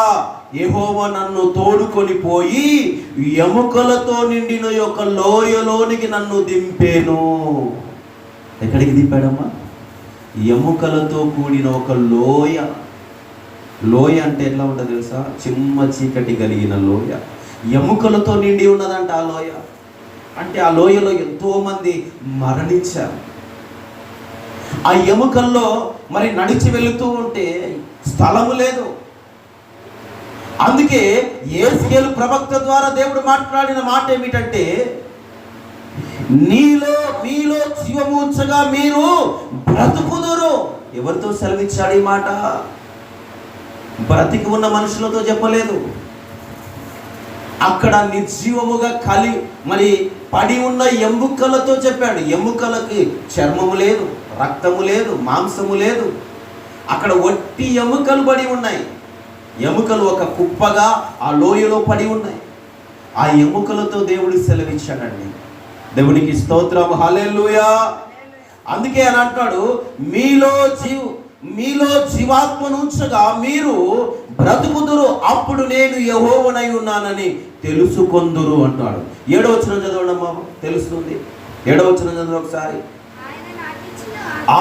యెహోవా నన్ను తోడుకొని పోయి ఎముకలతో నిండిన యొక్క లోయలోనికి నన్ను దింపేను. ఎక్కడికి దింపాడమ్మా? ఎముకలతో కూడిన ఒక లోయ. లోయ అంటే ఎట్లా ఉంటుంది తెలుసా? చిమ్మ చీకటి కలిగిన లోయ, ఎముకలతో నిండి ఉన్నదంట ఆ లోయ. అంటే ఆ లోయలో ఎంతో మంది మరణించారు. ఆ ఎముకల్లో మరి నడిచి వెళుతూ ఉంటే స్థలము లేదు. అందుకే యేస్కేలు ప్రవక్త ద్వారా దేవుడు మాట్లాడిన మాట ఏమిటంటే, మీలో జీవము ఉంచగా మీరు బ్రతుకుదురు. ఎవరితో సెలవిచ్చాడు ఈ మాట? బ్రతికి ఉన్న మనుషులతో చెప్పలేదు. అక్కడ నిర్జీవముగా మరి పడి ఉన్న ఎముకలతో చెప్పాడు. ఎముకలకి చర్మము లేదు, రక్తము లేదు, మాంసము లేదు. అక్కడ ఒట్టి ఎముకలు పడి ఉన్నాయి. ఎముకలు ఒక కుప్పగా ఆ లోయలో పడి ఉన్నాయి. ఆ ఎముకలతో దేవుడు సెలవిచ్చాడండి. దేవునికి స్తోత్రం, హల్లెలూయా. అందుకే అని అంటాడు, మీలో జీవాత్మను ఉంచగా మీరు బ్రతుకుదురు, అప్పుడు నేను యెహోవానై ఉన్నానని తెలుసుకొందురు అంటాడు. 7వ వచనం చదవండి అమ్మా, తెలుస్తుంది. 7వ వచనం చదవండి ఒకసారి.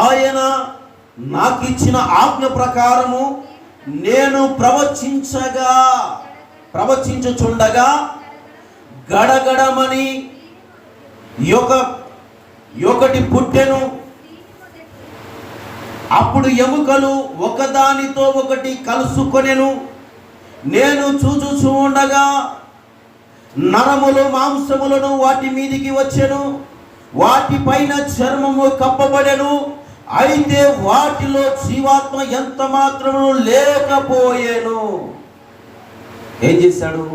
ఆయన నాకు ఇచ్చిన ఆజ్ఞ ప్రకారము నేను ప్రవచించుచుండగా గడగడమని ఒకటి పుట్టెను. అప్పుడు ఎముకలు ఒకదానితో ఒకటి కలుసుకొనెను. నేను చూచుచూ ఉండగా నరములు మాంసములను వాటి మీదికి వచ్చెను. వాటిపైన చర్మము కప్పబడెను. అయితే వాటిలో జీవాత్మ ఎంత మాత్రము లేకపోయేను. ఏం చేశాడు?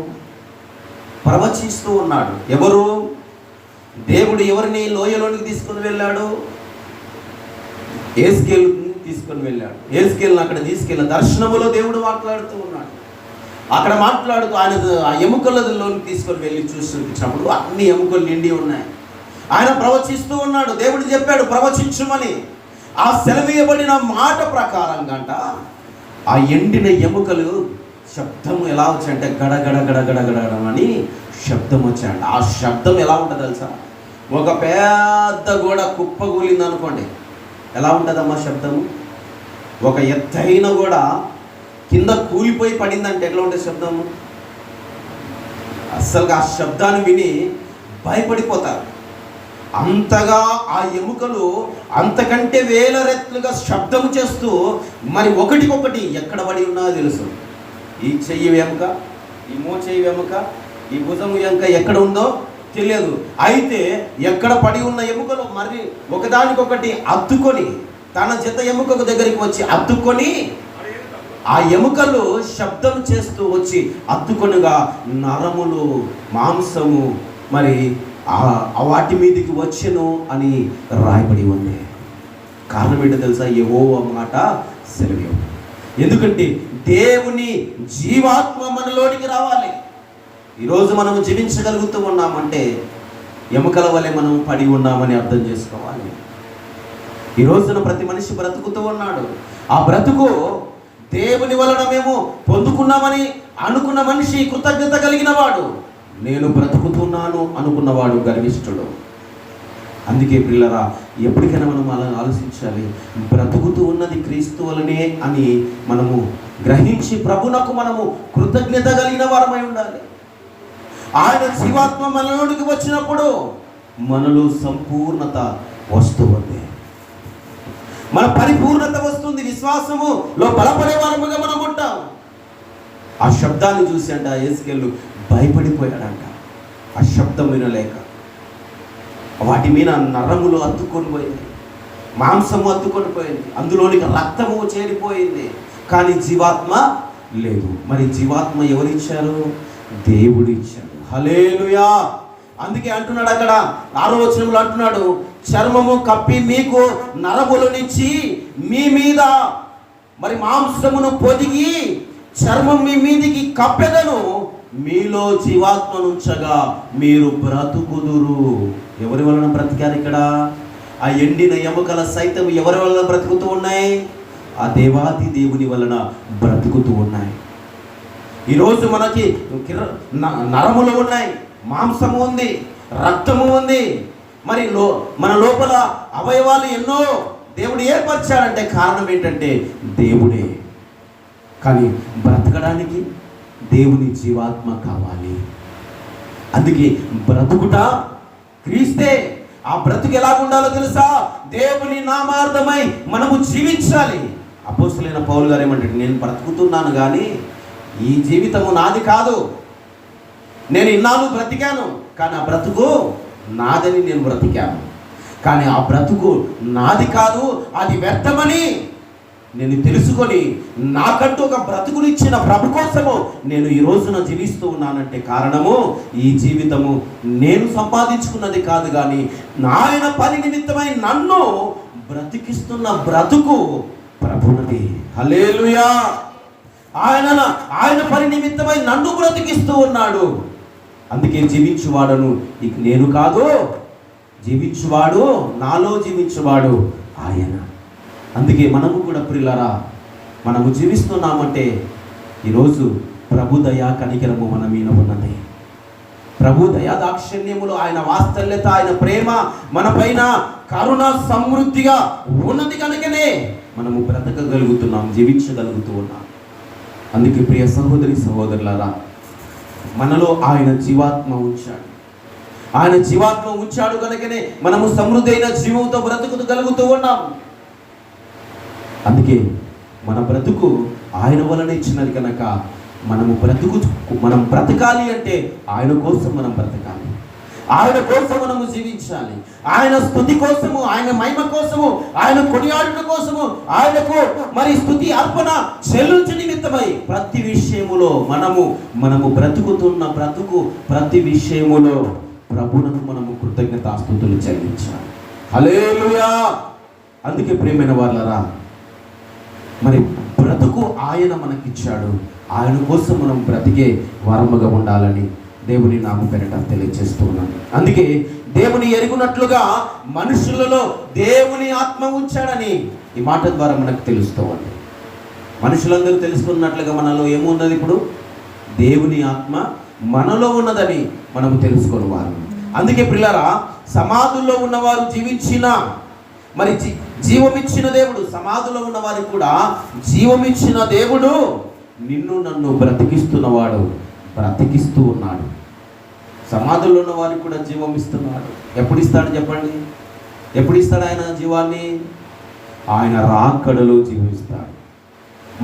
ప్రవచిస్తూ ఉన్నాడు. ఎవరు? దేవుడు ఎవరిని లోయలోనికి తీసుకుని వెళ్ళాడు? ఏస్కేల్ తీసుకొని వెళ్ళాడు. ఏస్కేల్ని అక్కడ తీసుకెళ్ళిన దర్శనములో దేవుడు మాట్లాడుతూ ఉన్నాడు. అక్కడ మాట్లాడుతూ ఆయన ఆ ఎముకలలోకి తీసుకొని వెళ్ళి చూసినప్పుడు అన్ని ఎముకలు నిండి ఉన్నాయి. ఆయన ప్రవచిస్తూ ఉన్నాడు. దేవుడు చెప్పాడు ప్రవచించమని. ఆ సెలవీయబడిన మాట ప్రకారంగా ఆ ఎండిన ఎముకలు శబ్దం ఎలా వచ్చాయంటే గడగడ గడగడ గడగడమని శబ్దం వచ్చాయంట. ఆ శబ్దం ఎలా ఉంటుంది తెలుసా? ఒక పెద్ద గోడ కుప్పగూలింది అనుకోండి, ఎలా ఉంటుందమ్మా శబ్దము? ఒక ఎత్తైన గోడ కింద కూలిపోయి పడిందంటే ఎట్లా ఉంటుంది శబ్దము? అస్సలుగా ఆ శబ్దాన్ని విని భయపడిపోతారు. అంతగా ఆ ఎముకలు అంతకంటే వేల రెట్లుగా శబ్దం చేస్తూ మరి ఒకటికొకటి ఎక్కడ పడి ఉన్నదో తెలుసు. ఈ చెయ్యి వెముక, ఈ మోచెయ్యి వెముక, ఈ భుజము వెముక ఎక్కడ ఉందో తెలియదు. అయితే ఎక్కడ పడి ఉన్న ఎముకలు మరి ఒకదానికొకటి అత్తుకొని తన జత ఎముకకు దగ్గరికి వచ్చి అత్తుకొని ఆ ఎముకలు శబ్దం చేస్తూ వచ్చి అత్తుకొనగా నరములు మాంసము మరి వాటి మీదకి వచ్చెను అని రాయబడి ఉంది. కారణం ఏంటో తెలుసా? యెహోవా మాట సెలవు. ఎందుకంటే దేవుని జీవాత్మ మనలోనికి రావాలి. ఈరోజు మనము జీవించగలుగుతూ ఉన్నామంటే ఎముకల వలె మనం పడి ఉన్నామని అర్థం చేసుకోవాలి. ఈ రోజున ప్రతి మనిషి బ్రతుకుతూ ఉన్నాడు. ఆ బ్రతుకు దేవుని వలన మేము పొందుకున్నామని అనుకున్న మనిషి కృతజ్ఞత కలిగిన వాడు. నేను బ్రతుకుతున్నాను అనుకున్నవాడు గర్విష్ఠుడు. అందుకే పిల్లరా, ఎప్పటికైనా మనం అలా ఆలోచించాలి. బ్రతుకుతూ ఉన్నది క్రీస్తు వలనే అని మనము గ్రహించి ప్రభునకు మనము కృతజ్ఞత కలిగిన వారమై ఉండాలి. ఆయన జీవాత్మ మనలోనికి వచ్చినప్పుడు మనలో సంపూర్ణత వస్తుంది, మన పరిపూర్ణత వస్తుంది. విశ్వాసములో బలపడే వారముగా మనం ఉంటాం. ఆ శబ్దాన్ని చూసి అంట ఎస్కేలు భయపడిపోయాడంట. ఆ శబ్దం వినలేక వాటి మీద నరములు అత్తుకొని పోయింది, మాంసము అత్తుకొని పోయింది, అందులోనికి రక్తము చేరిపోయింది. కానీ జీవాత్మ లేదు. మరి జీవాత్మ ఎవరిచ్చారు? దేవుడు ఇచ్చాడు. హల్లెలూయా. అందుకే అంటున్నాడు అక్కడ 6వ వచనంలో అంటున్నాడు, చర్మము కప్పి మీకు నరములనిచ్చి మీ మీద మరి మాంసమును పొదిగి చర్మం మీ మీదికి కప్పెదను, మీలో జీవాత్మనుంచగా మీరు బ్రతుకుదురు. ఎవరి వలన బ్రతికారు ఇక్కడ? ఆ ఎండిన ఎముకల సైతం ఎవరి వలన బ్రతుకుతూ ఉన్నాయి? ఆ దేవాది దేవుని వలన బ్రతుకుతూ ఉన్నాయి. ఈరోజు మనకి నరములు ఉన్నాయి, మాంసము ఉంది, రక్తము ఉంది. మరి మన లోపల అవయవాలు ఎన్నో దేవుడు ఏర్పరిచాడంటే కారణం ఏంటంటే దేవుడే. కానీ బ్రతకడానికి దేవుని జీవాత్మ కావాలి. అందుకే బ్రతుకుట క్రీస్తే. ఆ బ్రతుకు ఎలా ఉండాలో తెలుసా? దేవుని నామార్థమై మనము జీవించాలి. అపోస్తలుడైన పౌలు గారు ఏమంటాడు? నేను బ్రతుకుతున్నాను కానీ ఈ జీవితము నాది కాదు. నేను ఇన్నాళ్ళు బ్రతికాను కానీ ఆ బ్రతుకు నాదని నేను బ్రతికాను. కానీ ఆ బ్రతుకు నాది కాదు, అది వ్యర్థమని నేను తెలుసుకొని నాకంటూ ఒక బ్రతుకునిచ్చిన ప్రభు కోసము నేను ఈ రోజున జీవిస్తూ ఉన్నానంటే కారణము ఈ జీవితము నేను సంపాదించుకున్నది కాదు, కానీ ఆయన పని నిమిత్తమై నన్ను బ్రతికిస్తున్న బ్రతుకు ప్రభునది. హల్లెలూయా. ఆయన పని నిమిత్తమై నన్ను బ్రతికిస్తూ ఉన్నాడు. అందుకే జీవించువాడను ఇక నేను కాదు, జీవించువాడు నాలో జీవించువాడు ఆయన. అందుకే మనము కూడా ప్రియులారా, మనము జీవిస్తున్నామంటే ఈరోజు ప్రభు దయా కనికరము మన మీద ఉన్నది. ప్రభు దయా దాక్షిణ్యములు, ఆయన వాత్సల్యత, ఆయన ప్రేమ మన పైన కరుణ సమృద్ధిగా ఉన్నది కనుకనే మనము బ్రతకగలుగుతున్నాం, జీవించగలుగుతూ ఉన్నాం. అందుకే ప్రియ సహోదరి సహోదరులారా, మనలో ఆయన జీవాత్మ ఉంచాడు. ఆయన జీవాత్మ ఉంచాడు కనుకనే మనము సమృద్ధైన జీవంతో బ్రతుకుతూ ఉన్నాం. అందుకే మన బ్రతుకు ఆయన వలన ఇచ్చినది కనుక మనం బ్రతకాలి అంటే ఆయన కోసం మనం బ్రతకాలి, ఆయన కోసం మనము జీవించాలి. ఆయన స్తుతి కోసము, ఆయన మహిమ కోసము, ఆయన కొనియాడుట కోసము, ఆయనకు మరి స్తుతి అర్పణ చెల్లించు నిమిత్తమై ప్రతి విషయములో మనము బ్రతుకుతున్న ప్రతి విషయములో ప్రభువునకు మనము కృతజ్ఞతాస్తుతులు చెల్లించాలి. హల్లెలూయా. అందుకే ప్రియమైన వారలారా, మరి బ్రతుకు ఆయన మనకిచ్చాడు. ఆయన కోసం మనం బ్రతికే వరముగా ఉండాలని దేవుని నామ పేరిట తెలియజేస్తూ ఉన్నాను. అందుకే దేవుని ఎరుగునట్లుగా మనుషులలో దేవుని ఆత్మ ఉంచాడని ఈ మాట ద్వారా మనకు తెలుస్తోంది. మనుషులందరూ తెలుసుకున్నట్లుగా మనలో ఏమున్నది? ఇప్పుడు దేవుని ఆత్మ మనలో ఉన్నదని మనము తెలుసుకుని వారు. అందుకే ప్రియులారా, సమాధుల్లో ఉన్నవారు జీవించిన మరి జీవమిచ్చిన దేవుడు, సమాధిలో ఉన్న వారికి కూడా జీవమిచ్చిన దేవుడు నిన్ను నన్ను బ్రతికిస్తున్నవాడు, బ్రతికిస్తూ ఉన్నాడు. సమాధుల్లో ఉన్న వారికి కూడా జీవం ఇస్తున్నాడు. ఎప్పుడు ఇస్తాడు చెప్పండి? ఎప్పుడు ఇస్తాడు ఆయన జీవాన్ని? ఆయన రాకడలో జీవిస్తాడు.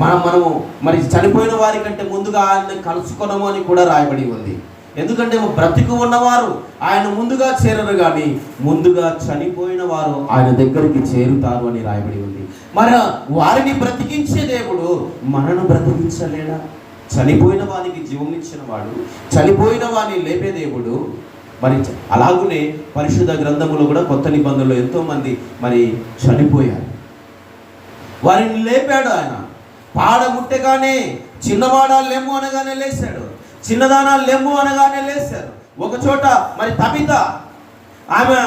మనము మరి చనిపోయిన వారి కంటే ముందుగా ఆయన్ని కలుసుకొనము అని కూడా రాయబడి ఉంది. ఎందుకంటే బ్రతికి ఉన్నవారు ఆయన ముందుగా చేరరు, కానీ ముందుగా చనిపోయిన వారు ఆయన దగ్గరికి చేరుతారు అని రాయబడి ఉంది. మరి వారిని బ్రతికించే దేవుడు మనను బ్రతికించలేడా? చనిపోయిన వారికి జీవం ఇచ్చిన వాడు, చనిపోయిన వారిని లేపే దేవుడు. మరి అలాగునే పరిశుద్ధ గ్రంథములో కూడా కొత్త నిబంధనలో ఎంతోమంది మరి చనిపోయారు, వారిని లేపాడు ఆయన. పాడముట్టగానే చిన్నవాడా లెమ్ము అనగానే లేచాడు, చిన్నదానా లెమ్ము అనగానే లేచారు. ఒక చోట మరి తబిత, ఆమె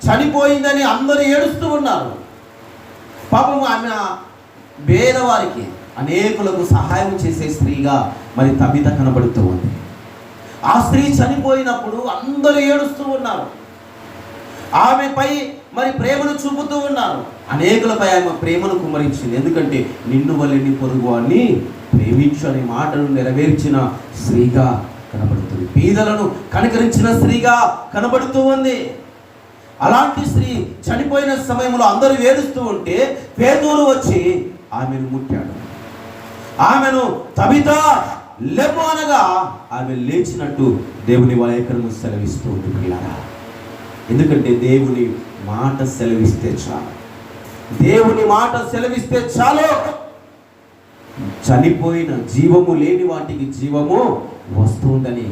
చనిపోయిందని అందరూ ఏడుస్తూ ఉన్నారు. పాపం ఆమె పేదవారికి అనేకులకు సహాయం చేసే స్త్రీగా మరి తబిత కనబడుతూ ఉంది. ఆ స్త్రీ చనిపోయినప్పుడు అందరూ ఏడుస్తూ ఉన్నారు, ఆమెపై మరి ప్రేమను చూపుతూ ఉన్నారు. అనేకులపై ఆమె ప్రేమను కుమ్మరించింది. ఎందుకంటే నిన్ను వల్లిని పొరుగు అని ప్రేమించు అనే మాటను నెరవేర్చిన స్త్రీగా కనబడుతుంది. పేదలను కనికరించిన స్త్రీగా కనబడుతూ ఉంది. అలాంటి స్త్రీ చనిపోయిన సమయంలో అందరూ ఏడుస్తూ ఉంటే పేదోరు వచ్చి ఆమెను ముట్టాడు. ఆమెను తబిత లెమ్ము అనగా ఆమె లేచినట్టు దేవుని లేఖనము సెలవిస్తూ ఉంది పిల్లరా. ఎందుకంటే దేవుని మాట సెలవిస్తే చాలు, దేవుని మాట సెలవిస్తే చాలు. చనిపోయిన జీవము లేని వాటికి జీవము వస్తుందని,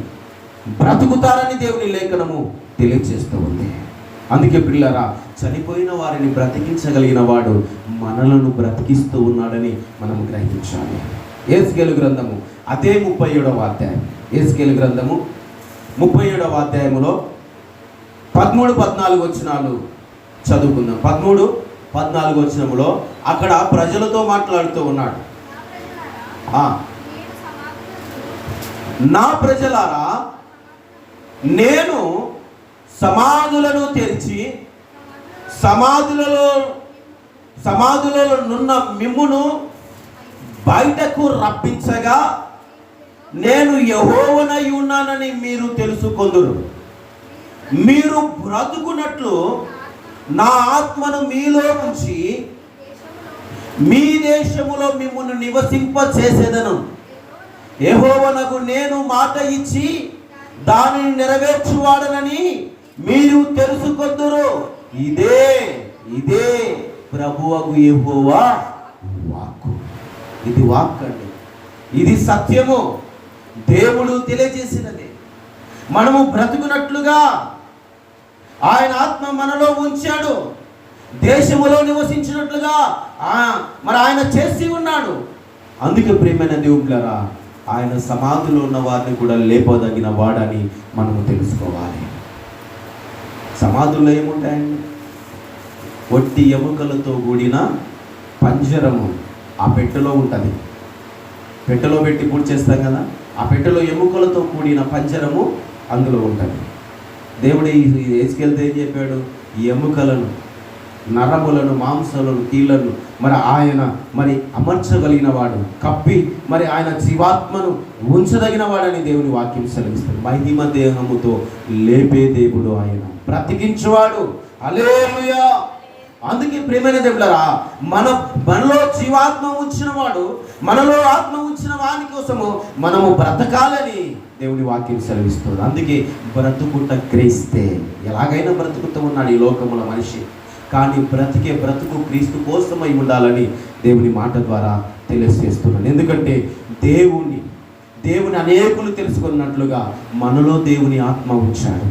బ్రతుకుతారని దేవుని లేఖనము తెలియజేస్తూ ఉంది. అందుకే పిల్లరా, చనిపోయిన వారిని బ్రతికించగలిగిన వాడు మనలను బ్రతికిస్తూ ఉన్నాడని మనం గ్రహించాలి. యేసుకేలు గ్రంథము అదే 37వ అధ్యాయం, యేసుకేలు గ్రంథము 37వ అధ్యాయములో 13-14 వచనాలు చదువుకుందాం. 13-14 వచనములో అక్కడ ప్రజలతో మాట్లాడుతూ ఉన్నాడు. నా ప్రజలారా, నేను సమాధులను తెరిచి సమాధులలో నున్న మిమ్మును బయటకు రప్పించగా నేను యెహోవానై ఉన్నానని మీరు తెలుసుకొందురు. మీరు బ్రతుకున్నట్లు నా ఆత్మను మీలో ఉంచి మీ దేశములో మిమ్మును నివసింప చేసేదను. యెహోవానకు నేను మాట ఇచ్చి దానిని నెరవేర్చువాడనని మీరు తెలుసుకొందురు. ఇదే ప్రభువగు యెహోవా వాక్కు. ఇది వాక్ అండి, ఇది సత్యము, దేవుడు తెలియజేసినది. మనము బ్రతుకున్నట్లుగా ఆయన ఆత్మ మనలో ఉంచాడు, దేశములో నివసించినట్లుగా మరి ఆయన చేసి ఉన్నాడు. అందుకే ప్రియమైన దేవుళ్ళారా, ఆయన సమాధిలో ఉన్న వారిని కూడా లేపదగిన వాడని మనము తెలుసుకోవాలి. సమాధుల్లో ఏముంటాయండి? ఒట్టి ఎముకలతో కూడిన పంజరము ఆ పెట్టెలో ఉంటుంది. పెట్టెలో పెట్టి పూర్తి చేస్తాం కదా, ఆ పెట్టెలో ఎముకలతో కూడిన పంజరము అందులో ఉంటుంది. దేవుడు యేసుకేలుతో ఏం చెప్పాడు? ఈ ఎముకలను నరములను, మాంసాలను, కీళ్లను మరి ఆయన మరి అమర్చగలిగిన వాడు, కప్పి మరి ఆయన జీవాత్మను ఉంచదగిన వాడని దేవుని వాక్యం సెలవిస్తుంది. మహిమ దేహముతో లేపే దేవుడు ఆయన, బ్రతికించువాడు. హల్లెలూయా. అందుకే ప్రియమైన దేవులారా, మనలో జీవాత్మ ఉంచిన వాడు, మనలో ఆత్మ ఉంచిన వాని కోసము మనము బ్రతకాలని దేవుని వాక్యం సెలవిస్తుంది. అందుకే బ్రతుకుట క్రీస్తే. ఎలాగైనా బ్రతుకుతూ ఉన్నాడు ఈ లోకముల మనిషి, కానీ బ్రతికే బ్రతుకు క్రీస్తు కోసమై ఉండాలని దేవుని మాట ద్వారా తెలియజేస్తున్నాను. ఎందుకంటే దేవుని అనేకులు తెలుసుకున్నట్లుగా మనలో దేవుని ఆత్మ ఉంచాడు.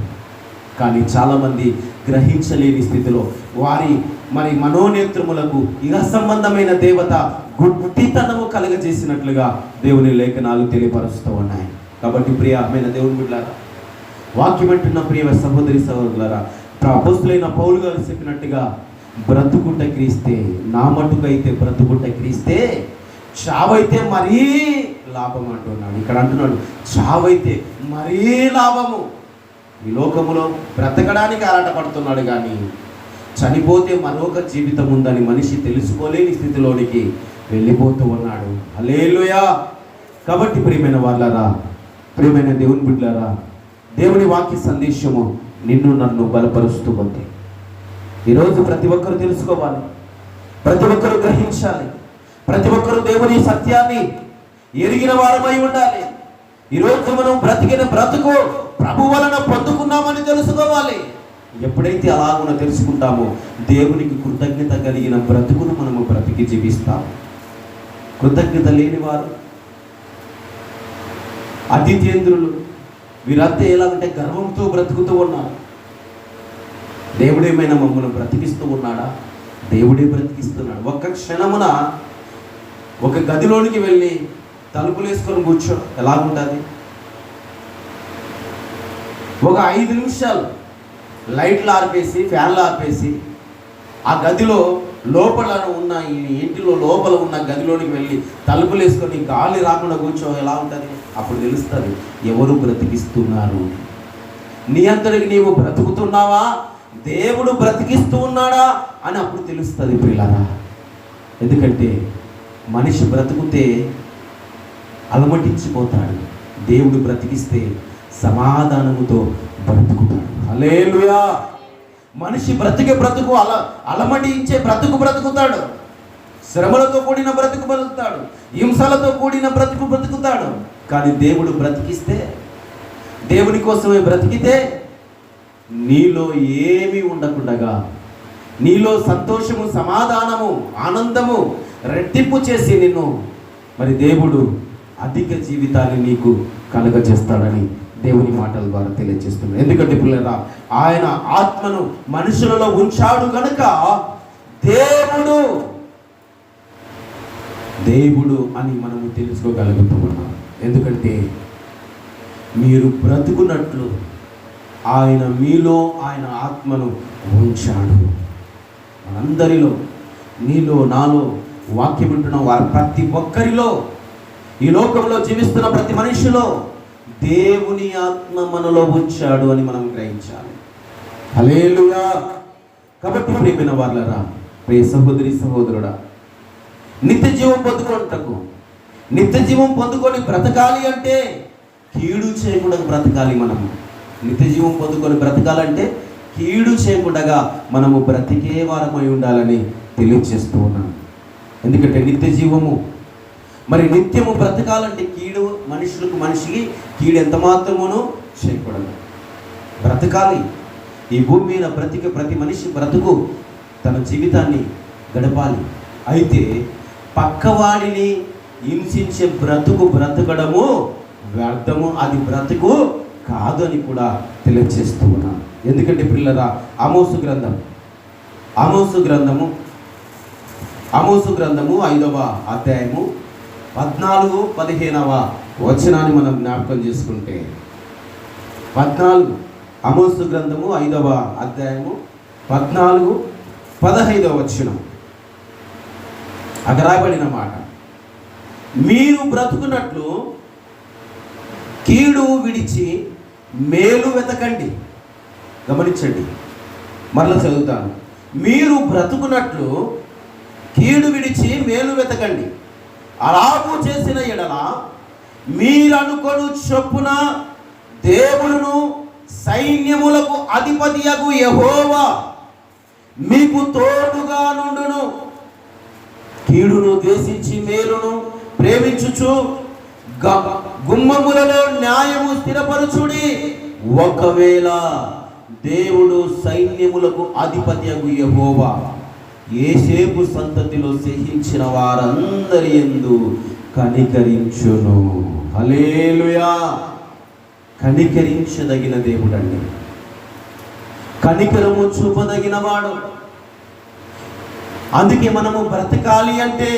కానీ చాలామంది గ్రహించలేని స్థితిలో వారి మరి మనోనేత్రములకు ఇహ సంబంధమైన దేవత గుడ్డితనము కలగజేసినట్లుగా దేవుని లేఖనాలు తెలియపరుస్తూ ఉన్నాయి. కాబట్టి ప్రియమైన దేవుని బిడ్డలారా, వాక్యం అంటున్న ప్రియ సహోదరి సహోదరులారా, అపోస్తలుడైన పౌలు గారు చెప్పినట్టుగా బ్రతుకుట క్రీస్తే, నా మటుకైతే బ్రతుకుట క్రీస్తే, చావైతే మరీ లాభం అంటున్నాడు. ఇక్కడ అంటున్నాడు చావైతే మరీ లాభము. ఈ లోకములో బ్రతకడానికి ఆరాటపడుతున్నాడు, కానీ చనిపోతే మరొక జీవితం ఉందని మనిషి తెలుసుకోలేని స్థితిలోనికి వెళ్ళిపోతూ ఉన్నాడు. హల్లెలూయా. కాబట్టి ప్రియమైన వాళ్ళారా, ప్రియమైన దేవుని బిడ్డలారా, దేవుని వాక్య సందేశము నిన్ను నన్ను బలపరుస్తూ ఉంది. ఈరోజు ప్రతి ఒక్కరు తెలుసుకోవాలి, ప్రతి ఒక్కరు గ్రహించాలి, ప్రతి ఒక్కరు దేవుని సత్యాన్ని ఎరిగిన వారమై ఉండాలి. ఈరోజు మనం బ్రతికిన బ్రతుకు ప్రభు వలన పొందుకున్నామని తెలుసుకోవాలి. ఎప్పుడైతే అలాగున తెలుసుకుంటామో దేవునికి కృతజ్ఞత కలిగిన బ్రతుకును మనము బ్రతికి జీవిస్తాము. కృతజ్ఞత లేని వారు, అతిథేంద్రులు, వీరంతా ఎలాగంటే గర్వంతో బ్రతుకుతూ ఉన్నారు. దేవుడేమైనా మమ్మల్ని బ్రతికిస్తూ ఉన్నాడా? దేవుడే బ్రతికిస్తున్నాడు. ఒక్క క్షణమున ఒక గదిలోనికి వెళ్ళి తలుపులు వేసుకొని కూర్చో, ఎలాగుంటుంది? ఒక 5 నిమిషాలు లైట్లు ఆర్పేసి, ఫ్యాన్లు ఆర్పేసి, ఆ గదిలో లోపల ఉన్న ఈ ఇంటిలో లోపల ఉన్న గదిలోనికి వెళ్ళి తలుపులు వేసుకొని గాలి రాకుండా కూర్చో, ఎలా ఉంటుంది? అప్పుడు తెలుస్తుంది ఎవరు బ్రతికిస్తున్నారు. నీ అంతటికి నీవు బ్రతుకుతున్నావా, దేవుడు బ్రతికిస్తూ ఉన్నాడా అని అప్పుడు తెలుస్తుంది ప్రియులారా. ఎందుకంటే మనిషి బ్రతుకుతే అలమటించిపోతాడు, దేవుడు బ్రతికిస్తే సమాధానముతో బ్రతుకుతాడు. హల్లెలూయా. మనిషి బ్రతికే బ్రతుకు అలమటించే బ్రతుకుతాడు, శ్రమలతో కూడిన బ్రతుకుతాడు, హింసలతో కూడిన బ్రతుకుతాడు. కానీ దేవుడు బ్రతికిస్తే, దేవుని కోసమే బ్రతికితే నీలో ఏమీ ఉండకుండగా, నీలో సంతోషము, సమాధానము, ఆనందము రెట్టింపు చేసి నిన్ను మరి దేవుడు అధిక జీవితాన్ని నీకు కలగజేస్తాడని దేవుని మాటల ద్వారా తెలియజేస్తున్నాడు. ఎందుకంటే పిల్లరా, ఆయన ఆత్మను మనుషులలో ఉంచాడు కనుక దేవుడు అని మనము తెలుసుకోగలుగుతూ ఉన్నాం. ఎందుకంటే మీరు బ్రతుకున్నట్లు ఆయన మీలో ఆయన ఆత్మను ఉంచాడు. మనందరిలో, నీలో, నాలో, వాక్యం వింటున్న వారు ప్రతి ఒక్కరిలో, ఈ లోకంలో జీవిస్తున్న ప్రతి మనిషిలో దేవుని ఆత్మ మనలో ఉంచాడు అని మనం గ్రహించాలి. హల్లెలూయా. కాబట్టి ప్రియమైన వాళ్ళరా, ప్రియ సహోదరి సహోదరుడా, నిత్య జీవం పొందుకొని బ్రతకాలి అంటే కీడు చేయకుండా బ్రతకాలి. మనము నిత్య జీవం పొందుకొని బ్రతకాలంటే కీడు చేయకుండా మనము బ్రతికే వారమై ఉండాలని తెలియజేస్తూ ఉన్నాను. ఎందుకంటే నిత్య జీవము మరి నిత్యము బ్రతకాలంటే కీడు మనిషికి కీడు ఎంత మాత్రమునూ చేయకూడదు. బ్రతకాలి. ఈ భూమి మీద బ్రతికే ప్రతి మనిషి బ్రతుకు తన జీవితాన్ని గడపాలి. అయితే పక్కవాడిని హింసించే బ్రతకడము వ్యర్థము, అది బ్రతుకు కాదు అని కూడా తెలియజేస్తూ ఉన్నాను. ఎందుకంటే పిల్లరా, ఆమోసు గ్రంథము 5వ అధ్యాయము 14-15వ వచనాన్ని మనం జ్ఞాపకం చేసుకుంటే, 14 ఆమోసు గ్రంథము 5వ అధ్యాయము 14-15వ వచనం అక్కడ రాయబడిన మాట, మీరు బ్రతుకున్నట్లు కీడు విడిచి మేలు వెతకండి. గమనించండి, మరలా చదువుతాను. మీరు బ్రతుకున్నట్లు కీడు విడిచి మేలు వెతకండి. అలాగూ చేసిన ఎడల మీరనుకొను చొప్పున దేవుడును సైన్యములకు అధిపతియగు యెహోవా మీకు తోడుగా నుండును. కీడును ద్వేషించి మేలును ప్రేమించుచు గుమ్మములలో న్యాయము స్థిరపరచుడి. ఒకవేళ దేవుడు సైన్యములకు అధిపతియగు యెహోవా యోసేపు సంతతిలో సహించిన వారందరి యందు కనికరించును. హల్లెలూయా. కనికరించదగిన దేవుడండి, కనికరము చూపదగిన వాడు. అందుకే మనము బ్రతకాలి అంటే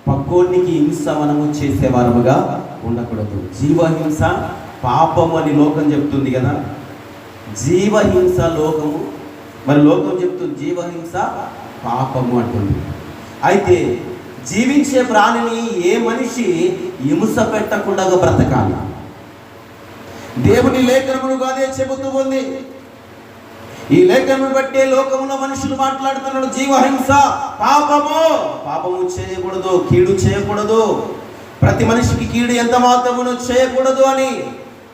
పక్కోనికి హింస మనము చేసేవారముగా ఉండకూడదు. జీవహింస పాపము అని లోకం చెప్తుంది కదా. జీవహింస లోకము, మరి లోకం చెప్తుంది జీవహింస పాపము అంటుంది. అయితే జీవించే ప్రాణిని ఏ మనిషి హింస పెట్టకుండా బ్రతకాలి. దేవుని లేఖనమును అదే చెబుతూ ఉంది. ఈ లేఖను బట్టే లోకములో మనుషులు మాట్లాడుతున్నాడు. జీవహింస పాపము, పాపము చేయకూడదు, కీడు చేయకూడదు, ప్రతి మనిషికి కీడు ఎంత మాత్రమును చేయకూడదు అని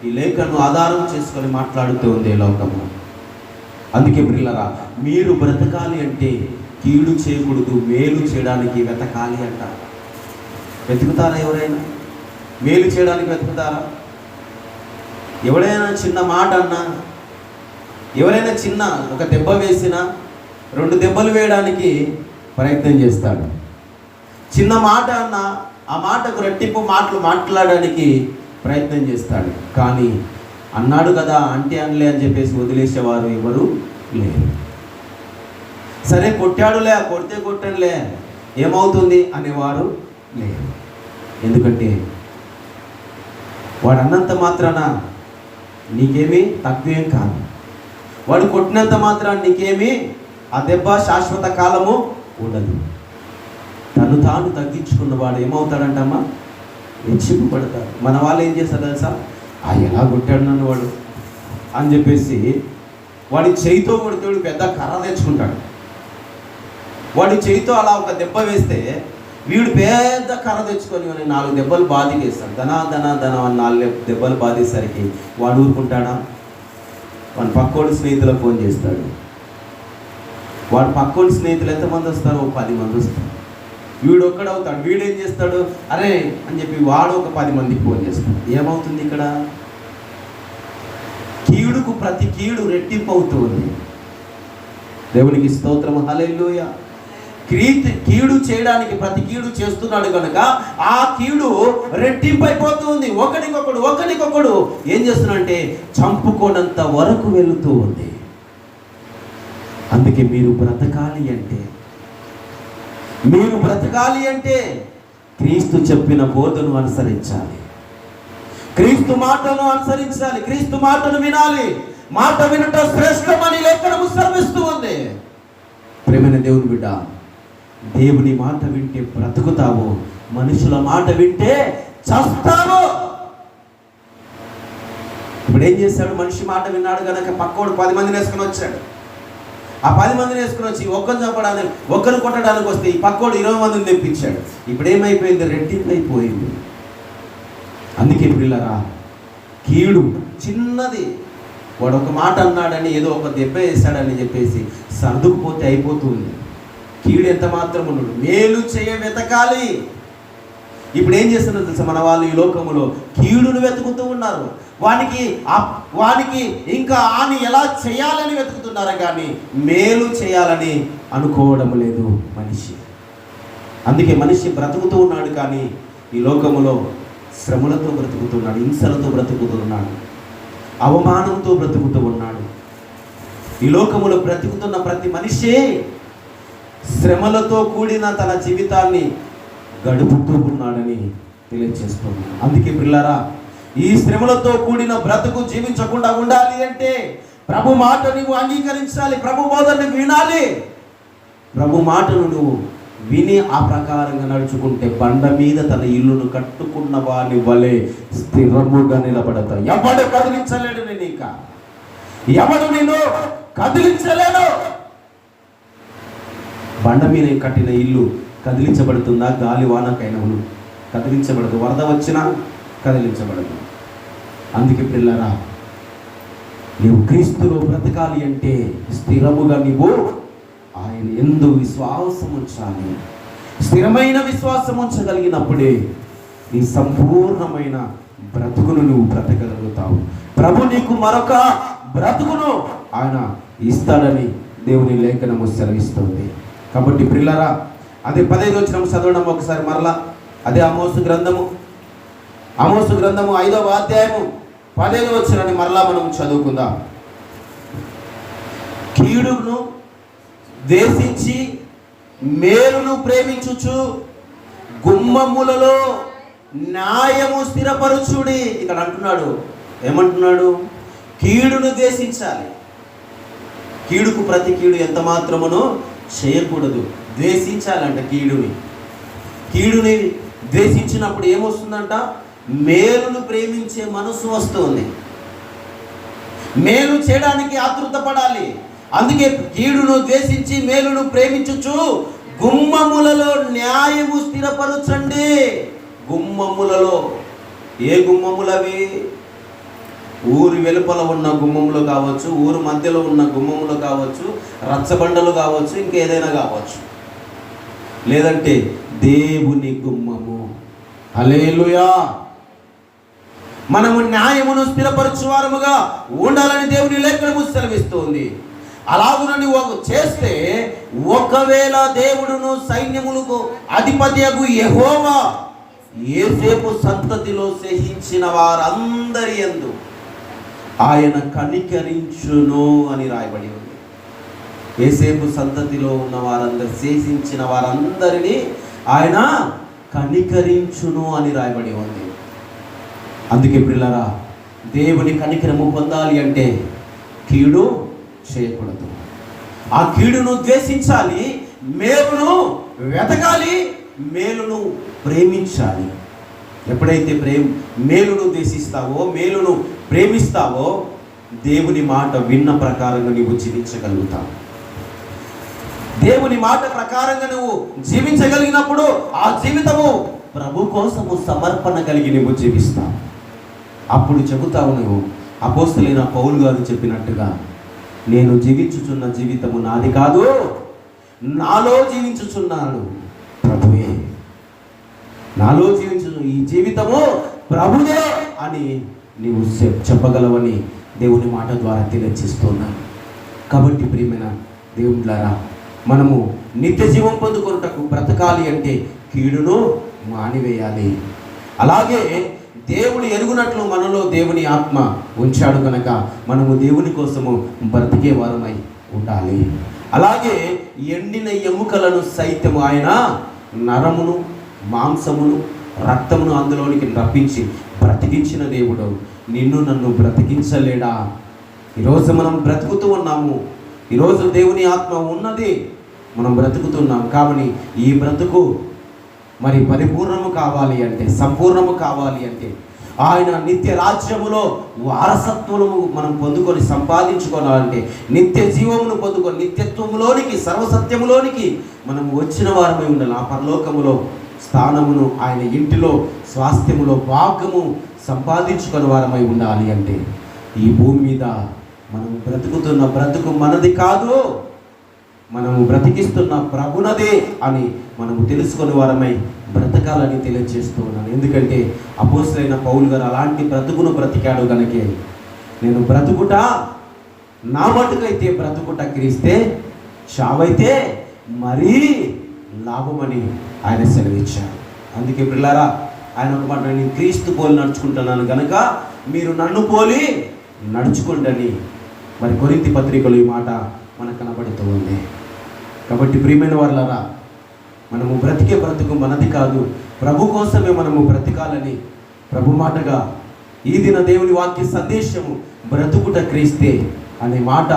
ఈ లేఖను ఆధారం చేసుకొని మాట్లాడుతూ ఉంది లోకము. అందుకే ప్రియులారా, మీరు బ్రతకాలి అంటే కీడు చేయకూడదు, మేలు చేయడానికి వెతకాలి అంట. వెతుకుతారా? ఎవరైనా మేలు చేయడానికి వెతుకుతారా? ఎవరైనా చిన్న మాట అన్నా, ఎవరైనా చిన్న ఒక దెబ్బ వేసినా 2 దెబ్బలు వేయడానికి ప్రయత్నం చేస్తాడు. చిన్న మాట అన్నా ఆ మాటకు రెట్టింపు మాటలు మాట్లాడడానికి ప్రయత్నం చేస్తాడు. కానీ అన్నాడు కదా అంటే అనలే అని చెప్పేసి వదిలేసేవారు ఎవరు లేరు. సరే కొట్టాడులే, కొడితే కొట్టనులే ఏమవుతుంది అనేవారు లేరు. ఎందుకంటే వాడు అన్నంత మాత్రాన నీకేమీ తక్కువేం కాదు, వాడు కొట్టినంత మాత్రాన నీకేమీ ఆ దెబ్బ శాశ్వత కాలము ఉండదు. తను తాను తగ్గించుకున్నవాడు ఏమవుతాడంటమ్మా? హెచ్చింపబడతాడు. మన వాళ్ళు ఏం చేస్తారు తెలుసా? ఎలా కొట్టాడు నన్ను వాడు అని చెప్పేసి వాడి చేయితో కొడితే పెద్ద కర్ర తెచ్చుకుంటాడు. వాడి చేయితో అలా ఒక దెబ్బ వేస్తే వీడు పెద్ద కర్ర తెచ్చుకొని 4 దెబ్బలు బాధికేస్తాడు. ధనా 4 దెబ్బలు బాధేసరికి వాడు ఊరుకుంటాడా? వాడి పక్కోడి స్నేహితులకు ఫోన్ చేస్తాడు. వాడు పక్కోడి స్నేహితులు ఎంతమంది వస్తారు? 10 మంది వస్తారు. వీడు ఒక్కడవుతాడు. వీడేం చేస్తాడు? అరే అని చెప్పి వాడు ఒక 10 మందికి ఫోన్ చేస్తాడు. ఏమవుతుంది ఇక్కడ? కీడుకు ప్రతి కీడు రెట్టింపు అవుతుంది. దేవునికి స్తోత్రం, హల్లెలూయా. కీడు చేయడానికి ప్రతి కీడు చేస్తున్నాడు కనుక ఆ కీడు రెట్టింపు అయిపోతుంది. ఒకరికొకడు ఏం చేస్తున్నాడంటే చంపుకోనంత వరకు వెళుతూ ఉంది. అందుకే మీరు బ్రతకాలి అంటే క్రీస్తు చెప్పిన బోధను అనుసరించాలి, క్రీస్తు మాటను అనుసరించాలి, క్రీస్తు మాటను వినాలి. మాట వినట శ్రేష్టమని లేఖనము సెలవిస్తూ ఉంది. ప్రేమైన దేవుని బిడ్డ, దేవుని మాట వింటే బ్రతుకుతావు, మనుషుల మాట వింటే చస్తావు. ఇప్పుడు ఏం చేశాడు? మనిషి మాట విన్నాడు కనుక పక్కోడు 10 మందిని వేసుకొని వచ్చాడు. ఆ 10 మందిని వేసుకొని వచ్చి ఒక్కరిని చంపడానికి, ఒక్కరిని కొట్టడానికి వస్తే ఈ పక్కోడు 20 మందిని తెప్పించాడు. ఇప్పుడు ఏమైపోయింది? రెట్టింపు అయిపోయింది. అందుకే పిల్లరా, కీడు చిన్నది, వాడు ఒక మాట అన్నాడని ఏదో ఒక దెబ్బ వేశాడని చెప్పేసి సర్దుకుపోతే అయిపోతుంది. కీడు ఎంత మాత్రం ఉన్నాడు, మేలు చేయ వెతకాలి. ఇప్పుడు ఏం చేస్తున్నారు తెలుసా? మన వాళ్ళు ఈ లోకములో కీడును వెతుకుతూ ఉన్నారు. వానికి ఇంకా హాని ఎలా చేయాలని వెతుకుతున్నారు, కానీ మేలు చేయాలని అనుకోవడం లేదు మనిషి. అందుకే మనిషి బ్రతుకుతూ ఉన్నాడు, కానీ ఈ లోకములో శ్రమలతో బ్రతుకుతున్నాడు, హింసలతో బ్రతుకుతున్నాడు, అవమానంతో బ్రతుకుతూ ఉన్నాడు. ఈ లోకములో బ్రతుకుతున్న ప్రతి మనిషి శ్రమలతో కూడిన తన జీవితాన్ని గడుపుతూ ఉన్నాడని తెలియజేస్తున్నాడు. అందుకే పిల్లరా, ఈ శ్రమలతో కూడిన బ్రతుకు జీవించకుండా ఉండాలి అంటే ప్రభు మాట నువ్వు అంగీకరించాలి, ప్రభు బోధనని వినాలి. ప్రభు మాటను నువ్వు విని ఆ ప్రకారంగా నడుచుకుంటే బండ మీద తన ఇల్లును కట్టుకున్న వాని వలె స్థిరముగా నిలబడతావు. ఎవడు కదిలించలేడు నేను, ఇంకా ఎవడు నేను కదిలించలేడు. బండ మీద కట్టిన ఇల్లు కదిలించబడుతుందా? గాలి వానకైనను కదిలించబడదు, వరద వచ్చినా కదిలించబడదు. అందుకే పిల్లరా, నీవు క్రీస్తులో బ్రతకాలి అంటే స్థిరముగా నీవు ఆయన యందు విశ్వాసం ఉంచాలి. స్థిరమైన విశ్వాసం ఉంచగలిగినప్పుడే నీ సంపూర్ణమైన బ్రతుకును నువ్వు బ్రతకగలుగుతావు. ప్రభు నీకు మరొక బ్రతుకును ఆయన ఇస్తాడని దేవుని లేఖనము సెలవిస్తుంది. కాబట్టి ప్రియులారా, అదే 15వ వచనం చదవడం ఒకసారి మరలా. అదే ఆమోసు గ్రంథము 5వ అధ్యాయము 15వ వచనాన్ని మరలా మనం చదువుకుందాం. కీడును ద్వేషించి మేలును ప్రేమించుచు గుమ్మములలో న్యాయము స్థిరపరచుడి. ఇక్కడ అంటున్నాడు, ఏమంటున్నాడు? కీడును ద్వేషించాలి. కీడుకు ప్రతి కీడు ఎంత మాత్రమునో చేయకూడదు. ద్వేషించాలంట కీడుని ద్వేషించినప్పుడు ఏమొస్తుందంట? మేలును ప్రేమించే మనసు వస్తుంది. మేలు చేయడానికి ఆతృత పడాలి. అందుకే కీడును ద్వేషించి మేలును ప్రేమించుచు గుమ్మములలో న్యాయము స్థిరపరచండి. గుమ్మములలో, ఏ గుమ్మములవి? ఊరి వెలుపల ఉన్న గుమ్మములు కావచ్చు, ఊరు మధ్యలో ఉన్న గుమ్మములు కావచ్చు, రచ్చబండలు కావచ్చు, ఇంకేదైనా కావచ్చు. లేదంటే దేవుని గుమ్మము. హల్లెలూయా. మనము న్యాయమును స్థిరపరచువారముగా ఉండాలని దేవుని లేఖనము సెలవిస్తుంది. అలాగునని చేస్తే ఒకవేళ దేవుడును సైన్యములకు అధిపతియగు యెహోవా యోసేపు సంతతిలో శేషించిన వారందరి యందు ఆయన కనికరించును అని రాయబడి ఉంది. యోసేపు సంతతిలో ఉన్న వారందరూ, శేషించిన వారందరినీ ఆయన కనికరించును అని రాయబడి ఉంది. అందుకే పిల్లరా, దేవుని కనికరము పొందాలి అంటే కీడు చేయకూడదు. ఆ కీడును ద్వేషించాలి, మేలును వెతకాలి, మేలును ప్రేమించాలి. ఎప్పుడైతే మేలును ద్వేషిస్తావో, మేలును ప్రేమిస్తావో, దేవుని మాట విన్న ప్రకారంగా నీవు జీవించగలుగుతావు. దేవుని మాట ప్రకారంగా నువ్వు జీవించగలిగినప్పుడు ఆ జీవితము ప్రభు కోసము సమర్పణ కలిగి నువ్వు జీవిస్తావు. అప్పుడు చెబుతావు నువ్వు, అపోస్తలుడైన పౌలు గారు చెప్పినట్టుగా, నేను జీవించుచున్న జీవితము నాది కాదు, నాలో జీవించుచున్నాడు ప్రభువే. నాలో ఈ జీవితము ప్రభుదే అని నీవు చెప్పగలవని దేవుని మాట ద్వారా తెలియజేస్తున్నాను. కాబట్టి ప్రియమైన దేవుళ్ళారా, మనము నిత్య జీవం పొందుకొనుటకు బ్రతకాలి అంటే కీడును మానివేయాలి. అలాగే దేవుడు ఎరుగునట్లు మనలో దేవుని ఆత్మ ఉంచాడు కనుక మనము దేవుని కోసము బ్రతికే వారమై ఉండాలి. అలాగే ఎండిన ఎముకలను సైతము ఆయన నరమును, మాంసమును, రక్తమును అందులోనికి రప్పించి బ్రతికించిన దేవుడు నిన్ను నన్ను బ్రతికించలేడా? ఈరోజు మనం బ్రతుకుతూ ఉన్నాము. ఈరోజు దేవుని ఆత్మ ఉన్నది, మనం బ్రతుకుతున్నాం. కాబట్టి ఈ బ్రతుకు మరి పరిపూర్ణము కావాలి అంటే, సంపూర్ణము కావాలి అంటే, ఆయన నిత్య రాజ్యములో వారసత్వము మనం పొందుకొని సంపాదించుకోవాలంటే, నిత్య జీవమును పొందుకొని నిత్యత్వములోనికి, సర్వసత్యములోనికి మనం వచ్చిన వారమై ఉండాలి. ఆ పరలోకములో స్థానమును, ఆయన ఇంటిలో స్వాస్థ్యములో భాగము సంపాదించుకున్న వారమై ఉండాలి అంటే, ఈ భూమి మీద మనం బ్రతుకుతున్న బ్రతుకు మనది కాదు, మనము బ్రతికిస్తున్న ప్రభునదే అని మనము తెలుసుకునే వారమై బ్రతకాలని తెలియజేస్తూ ఉన్నాను. ఎందుకంటే అపోస్తలుడైన పౌలు గారు అలాంటి బ్రతుకును బ్రతికాడు కనుకే, నేను బ్రతుకుట నా మటుకైతే బ్రతుకుట క్రీస్తే, చావైతే మరీ లాభమని ఆయన సెలవిచ్చారు. అందుకే పిల్లారా, ఆయన ఒక మాట, నేను క్రీస్తు పోలి నడుచుకుంటున్నాను కనుక మీరు నన్ను పోలి నడుచుకోండి. మరి కొరింథీ పత్రికలో ఈ మాట మనకు కనబడుతూ ఉంది. కాబట్టి ప్రియమైన వాళ్ళారా, మనము బ్రతికే బ్రతుకు మనది కాదు, ప్రభు కోసమే మనము బ్రతకాలని ప్రభు మాటగా ఈ దిన దేవుని వాక్య సందేశము బ్రతుకుట క్రీస్తే అనే మాట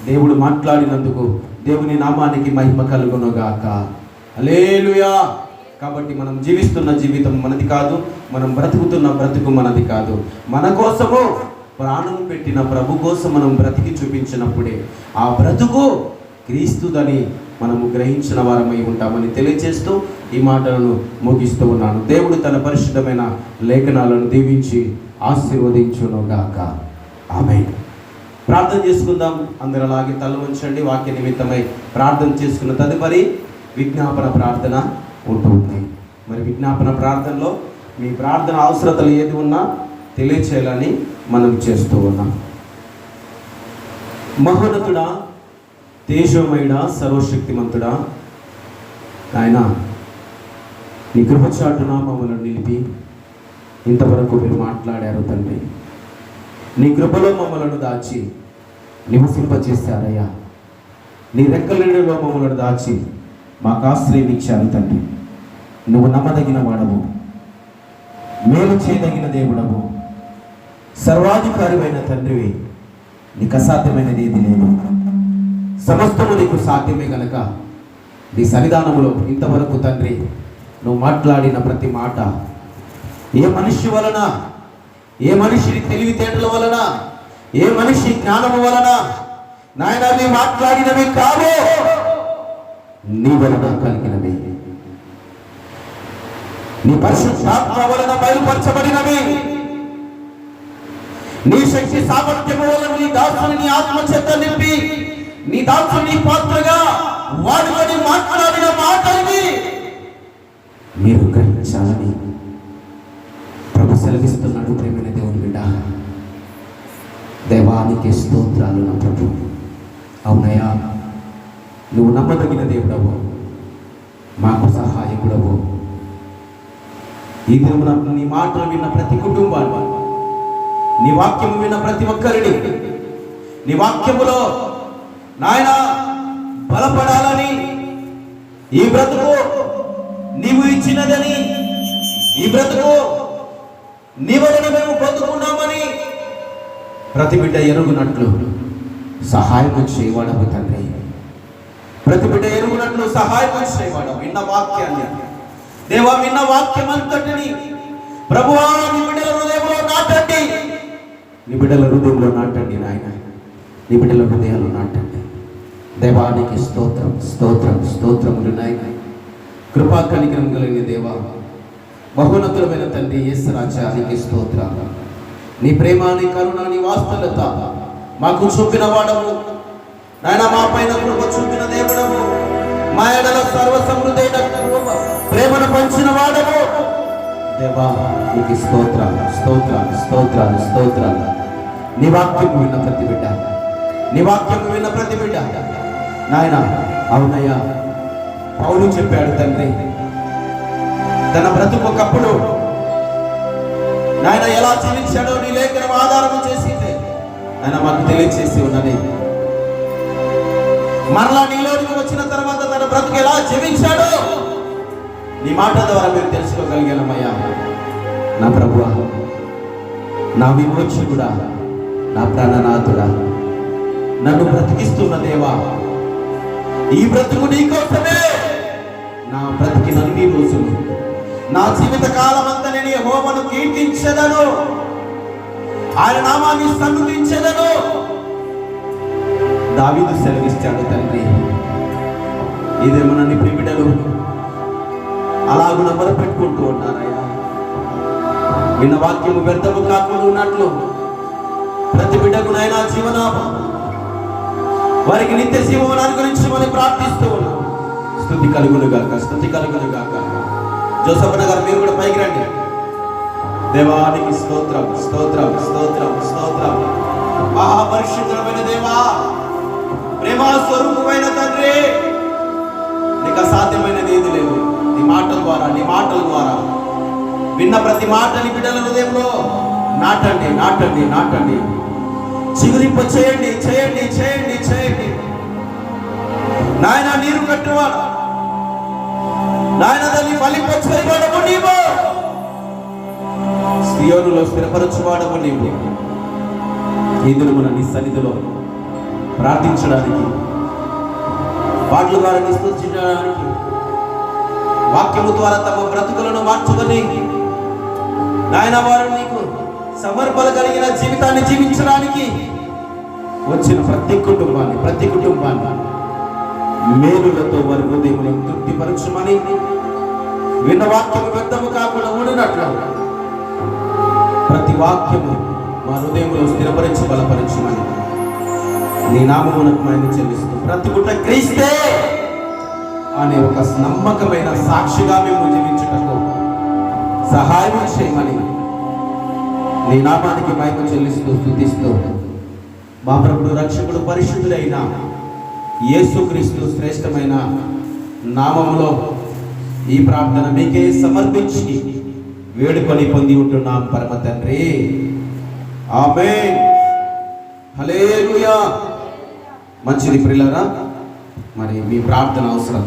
దేవుడు మాట్లాడినందుకు దేవుని నామానికి మహిమ కలుగునుగాక. హల్లెలూయా. కాబట్టి మనం జీవిస్తున్న జీవితం మనది కాదు, మనం బ్రతుకుతున్న బ్రతుకు మనది కాదు. మన కోసము ప్రాణం పెట్టిన ప్రభు కోసం మనం బ్రతికి చూపించినప్పుడే ఆ బ్రతుకు క్రీస్తుదని మనము గ్రహించిన వారమై ఉంటామని తెలియజేస్తూ ఈ మాటలను ముగిస్తూ ఉన్నాను. దేవుడు తన పరిశుద్ధమైన లేఖనాలను దీవించి ఆశీర్వదించునుగాక. ఆమేన్. ప్రార్థన చేసుకుందాం. అందరూ అలాగే తల వంచండి. వాక్య నిమిత్తమై ప్రార్థన చేసుకున్న తదుపరి విజ్ఞాపన ప్రార్థన ఉంటుంది. మరి విజ్ఞాపన ప్రార్థనలో మీ ప్రార్థన అవసరతలు ఏది ఉన్నా తెలియచేయాలని మనం చేస్తూ ఉన్నాం. మహోన్నతుడా, తేజోమయుడా, సర్వశక్తిమంతుడా, ఆయన నీ కృపచాటున మమ్మల్ని నిలిపి ఇంతవరకు మీరు మాట్లాడారు తండ్రి. నీ కృపలో మమ్మలను దాచి నివసింపచేశారయ్యా. నీ రెక్కలలో మమ్మలను దాచి మాకు ఆశ్రయం ఇచ్చారు తండ్రి. నువ్వు నమ్మదగిన వాడవు, మేలు చేయదగిన దేవుడవు, సర్వాధికారివైన తండ్రివి. నీకు అసాధ్యమైనది ఏది లేదు. సమస్తము నీకు సాధ్యమే గనక నీ సన్నిధానములో ఇంతవరకు తండ్రి నువ్వు మాట్లాడిన ప్రతి మాట ఏ మనిషి వలన, ఏ మనిషి తెలివితేటల వలన, ఏ మనిషి జ్ఞానము వలన నాయన నీ మాట్లాడినవి కావు, నీ వలన కలిగినవి, నీ పరిశుద్ధాత్మ వలన బయలుపరచబడినవి, నీ శక్తి సామర్థ్యము వలన నీ దాసుని నీ ఆత్మ చేత నింపి నీ దాసుని పాత్రగా వాడుకొని మాట్లాడిన మాటల్ని మీరు గ్రహించాలని ప్రభు సెలవిస్తున్నాడు. ప్రేమైన దేవుని బిడ్డ, దేవానికి స్తోత్రాలు నా ప్రభు. అవునయ్యా, నువ్వు నమ్మదగిన దేవుడవు, మాకు సహాయకుడవు. ఈ దినమున నీ మాటలు విన్న ప్రతి కుటుంబాన్ని, నీ వాక్యము విన్న ప్రతి ఒక్కరిని నీ వాక్యములో నాయన బలపడాలని, ఈ బ్రతుకు నీవు ఇచ్చినదని, ఈ బ్రతుకు నీ వలన మేము పొందుకున్నామని ప్రతి బిడ్డ ఎరుగునట్లు సహాయం చేయవాడవు తండ్రి. ప్రతి బిడ్డ ఎరుగునట్లు సహాయం చేయవాడవు. విన్న వాక్యాన్ని దేవా, విన్న వాక్యం అంతటిని ప్రభువా నీ బిడ్డల హృదయంలో నాటండి, నీ బిడ్డల హృదయంలో నాటండి నాయన, నీ బిడ్డల హృదయాలు నాటండి. దేవానికి స్తోత్రం, స్తోత్రం, స్తోత్రములు నాయన. కృపా కనికరం కలిగిన దేవా, మహోన్నతులమైన తండ్రి యేసు రాజానికి స్తోత్రాలు. నీ ప్రేమ, నీ కరుణ, నీ వాత్సల్యత మాకు చూపిన వాడవు నాయన. మా పైన కృప చూపిన దేవుడవు, మా ఎడల సర్వ సమృద్ధైన ప్రేమను పంచిన వాడవు దేవా. నీకు స్తోత్రాలు, స్తోత్రాలు, స్తోత్రాలు, స్తోత్రాలు. నీ వాక్యము విన్న ప్రతి బిడ్డ, నీ వాక్యము విన్న ప్రతి బిడ్డ నాయన. అవునయ్యా, పౌలు చెప్పాడు తండ్రి, తన బ్రతుకు ఒకప్పుడు నాయన ఎలా జీవించాడో నీ లేఖనం ఆధారం చేసి ఆయన మాకు తెలియచేసి ఉన్నది. మరలా నీలోనికి వచ్చిన తర్వాత తన బ్రతుకు ఎలా జీవించాడో నీ మాట ద్వారా మేము తెలుసుకోగలిగామయ్యా. నా ప్రభువా, నా విమోచకుడా, నా ప్రాణనాథుడా, నన్ను బ్రతికిస్తున్న దేవా, ఈ బ్రతుకు నీ కోసమే. నా బ్రతికినన్ని రోజులు, నా జీవిత కాలం అంతా నేను యెహోవాను కీర్తించెదను, ఆయన నామాన్ని సన్నుతించెదను. దావీదు సెలవిస్తాడు తండ్రి. ఇదేమో నీ బిడ్డలు అలాగున మొరపెట్టుకుంటూ ఉన్నారయ్యా. విన్న వాక్యము వ్యర్థము కాకుండా ఉన్నట్లు ప్రతి బిడ్డకు నైనా జీవనాభం వారికి నిత్య జీవమును అనుగ్రహించమని ప్రార్థిస్తూ ఉన్నాం. స్తుతి కలుగునుగాక, స్తుతి కలుగునుగాక. జోసఫ్ గారు మీరు కూడా పైకి రండి. దేవానికి స్తోత్రం, స్తోత్రం, స్తోత్రం, స్తోత్రం. మహాపరిశుద్ధమైన దేవా, ప్రేమ స్వరూపమైన తండ్రి, నీకు అసాధ్యమైనది ఏది లేదు. నీ మాటల ద్వారా, నీ మాటల ద్వారా విన్న ప్రతి మాటని బిడ్డల హృదయంలో నాటండి, నాటండి, నాటండి. చిగురింప చేయండి, చేయండి, చేయండి, చేయండి నాయన. నీరు కట్టువాడు నాయన, దాన్ని ఫలింప చేయవాడము నీవు, సియోనులో స్థిరపరచువాడము నీవు. ఈ దినమున నీ సన్నిధిలో ప్రార్థించడానికి, పాటల ద్వారా నీ స్తుతించడానికి, వాక్యము ద్వారా తమ బ్రతుకులను మార్చుకొని నాయన వారు నీకు సమర్పణ కలిగిన జీవితాన్ని జీవించడానికి వచ్చిన ప్రతి కుటుంబాన్ని మేలులతో వారి హృదయములను తృప్తిపరచుమని, విన్న వాక్యము వ్యర్థము కాకుండా ఉండినట్లు ప్రతి వాక్యము మా హృదయంలో స్థిరపరిచి బలపరచుమని నీ నామమునకు మహిమ చెల్లిస్తూ బ్రతుకుట క్రీస్తే అనే ఒక నమ్మకమైన సాక్షిగా మేము జీవించుటకు సహాయం చేయమని నీ నామానికి మహిమ చెల్లిస్తూ స్తుతిస్తూ మా ప్రభుడు రక్షకుడు పరిశుద్ధుడైన యేసుక్రీస్తు శ్రేష్టమైన నామములో ఈ ప్రార్థన మీకే సమర్పించి వేడుకొని పొంది ఉంటున్నాం పరమ తండ్రి. ఆమేన్. హల్లెలూయా. మంచిది ప్రియులారా, మరి మీ ప్రార్థన అవసరం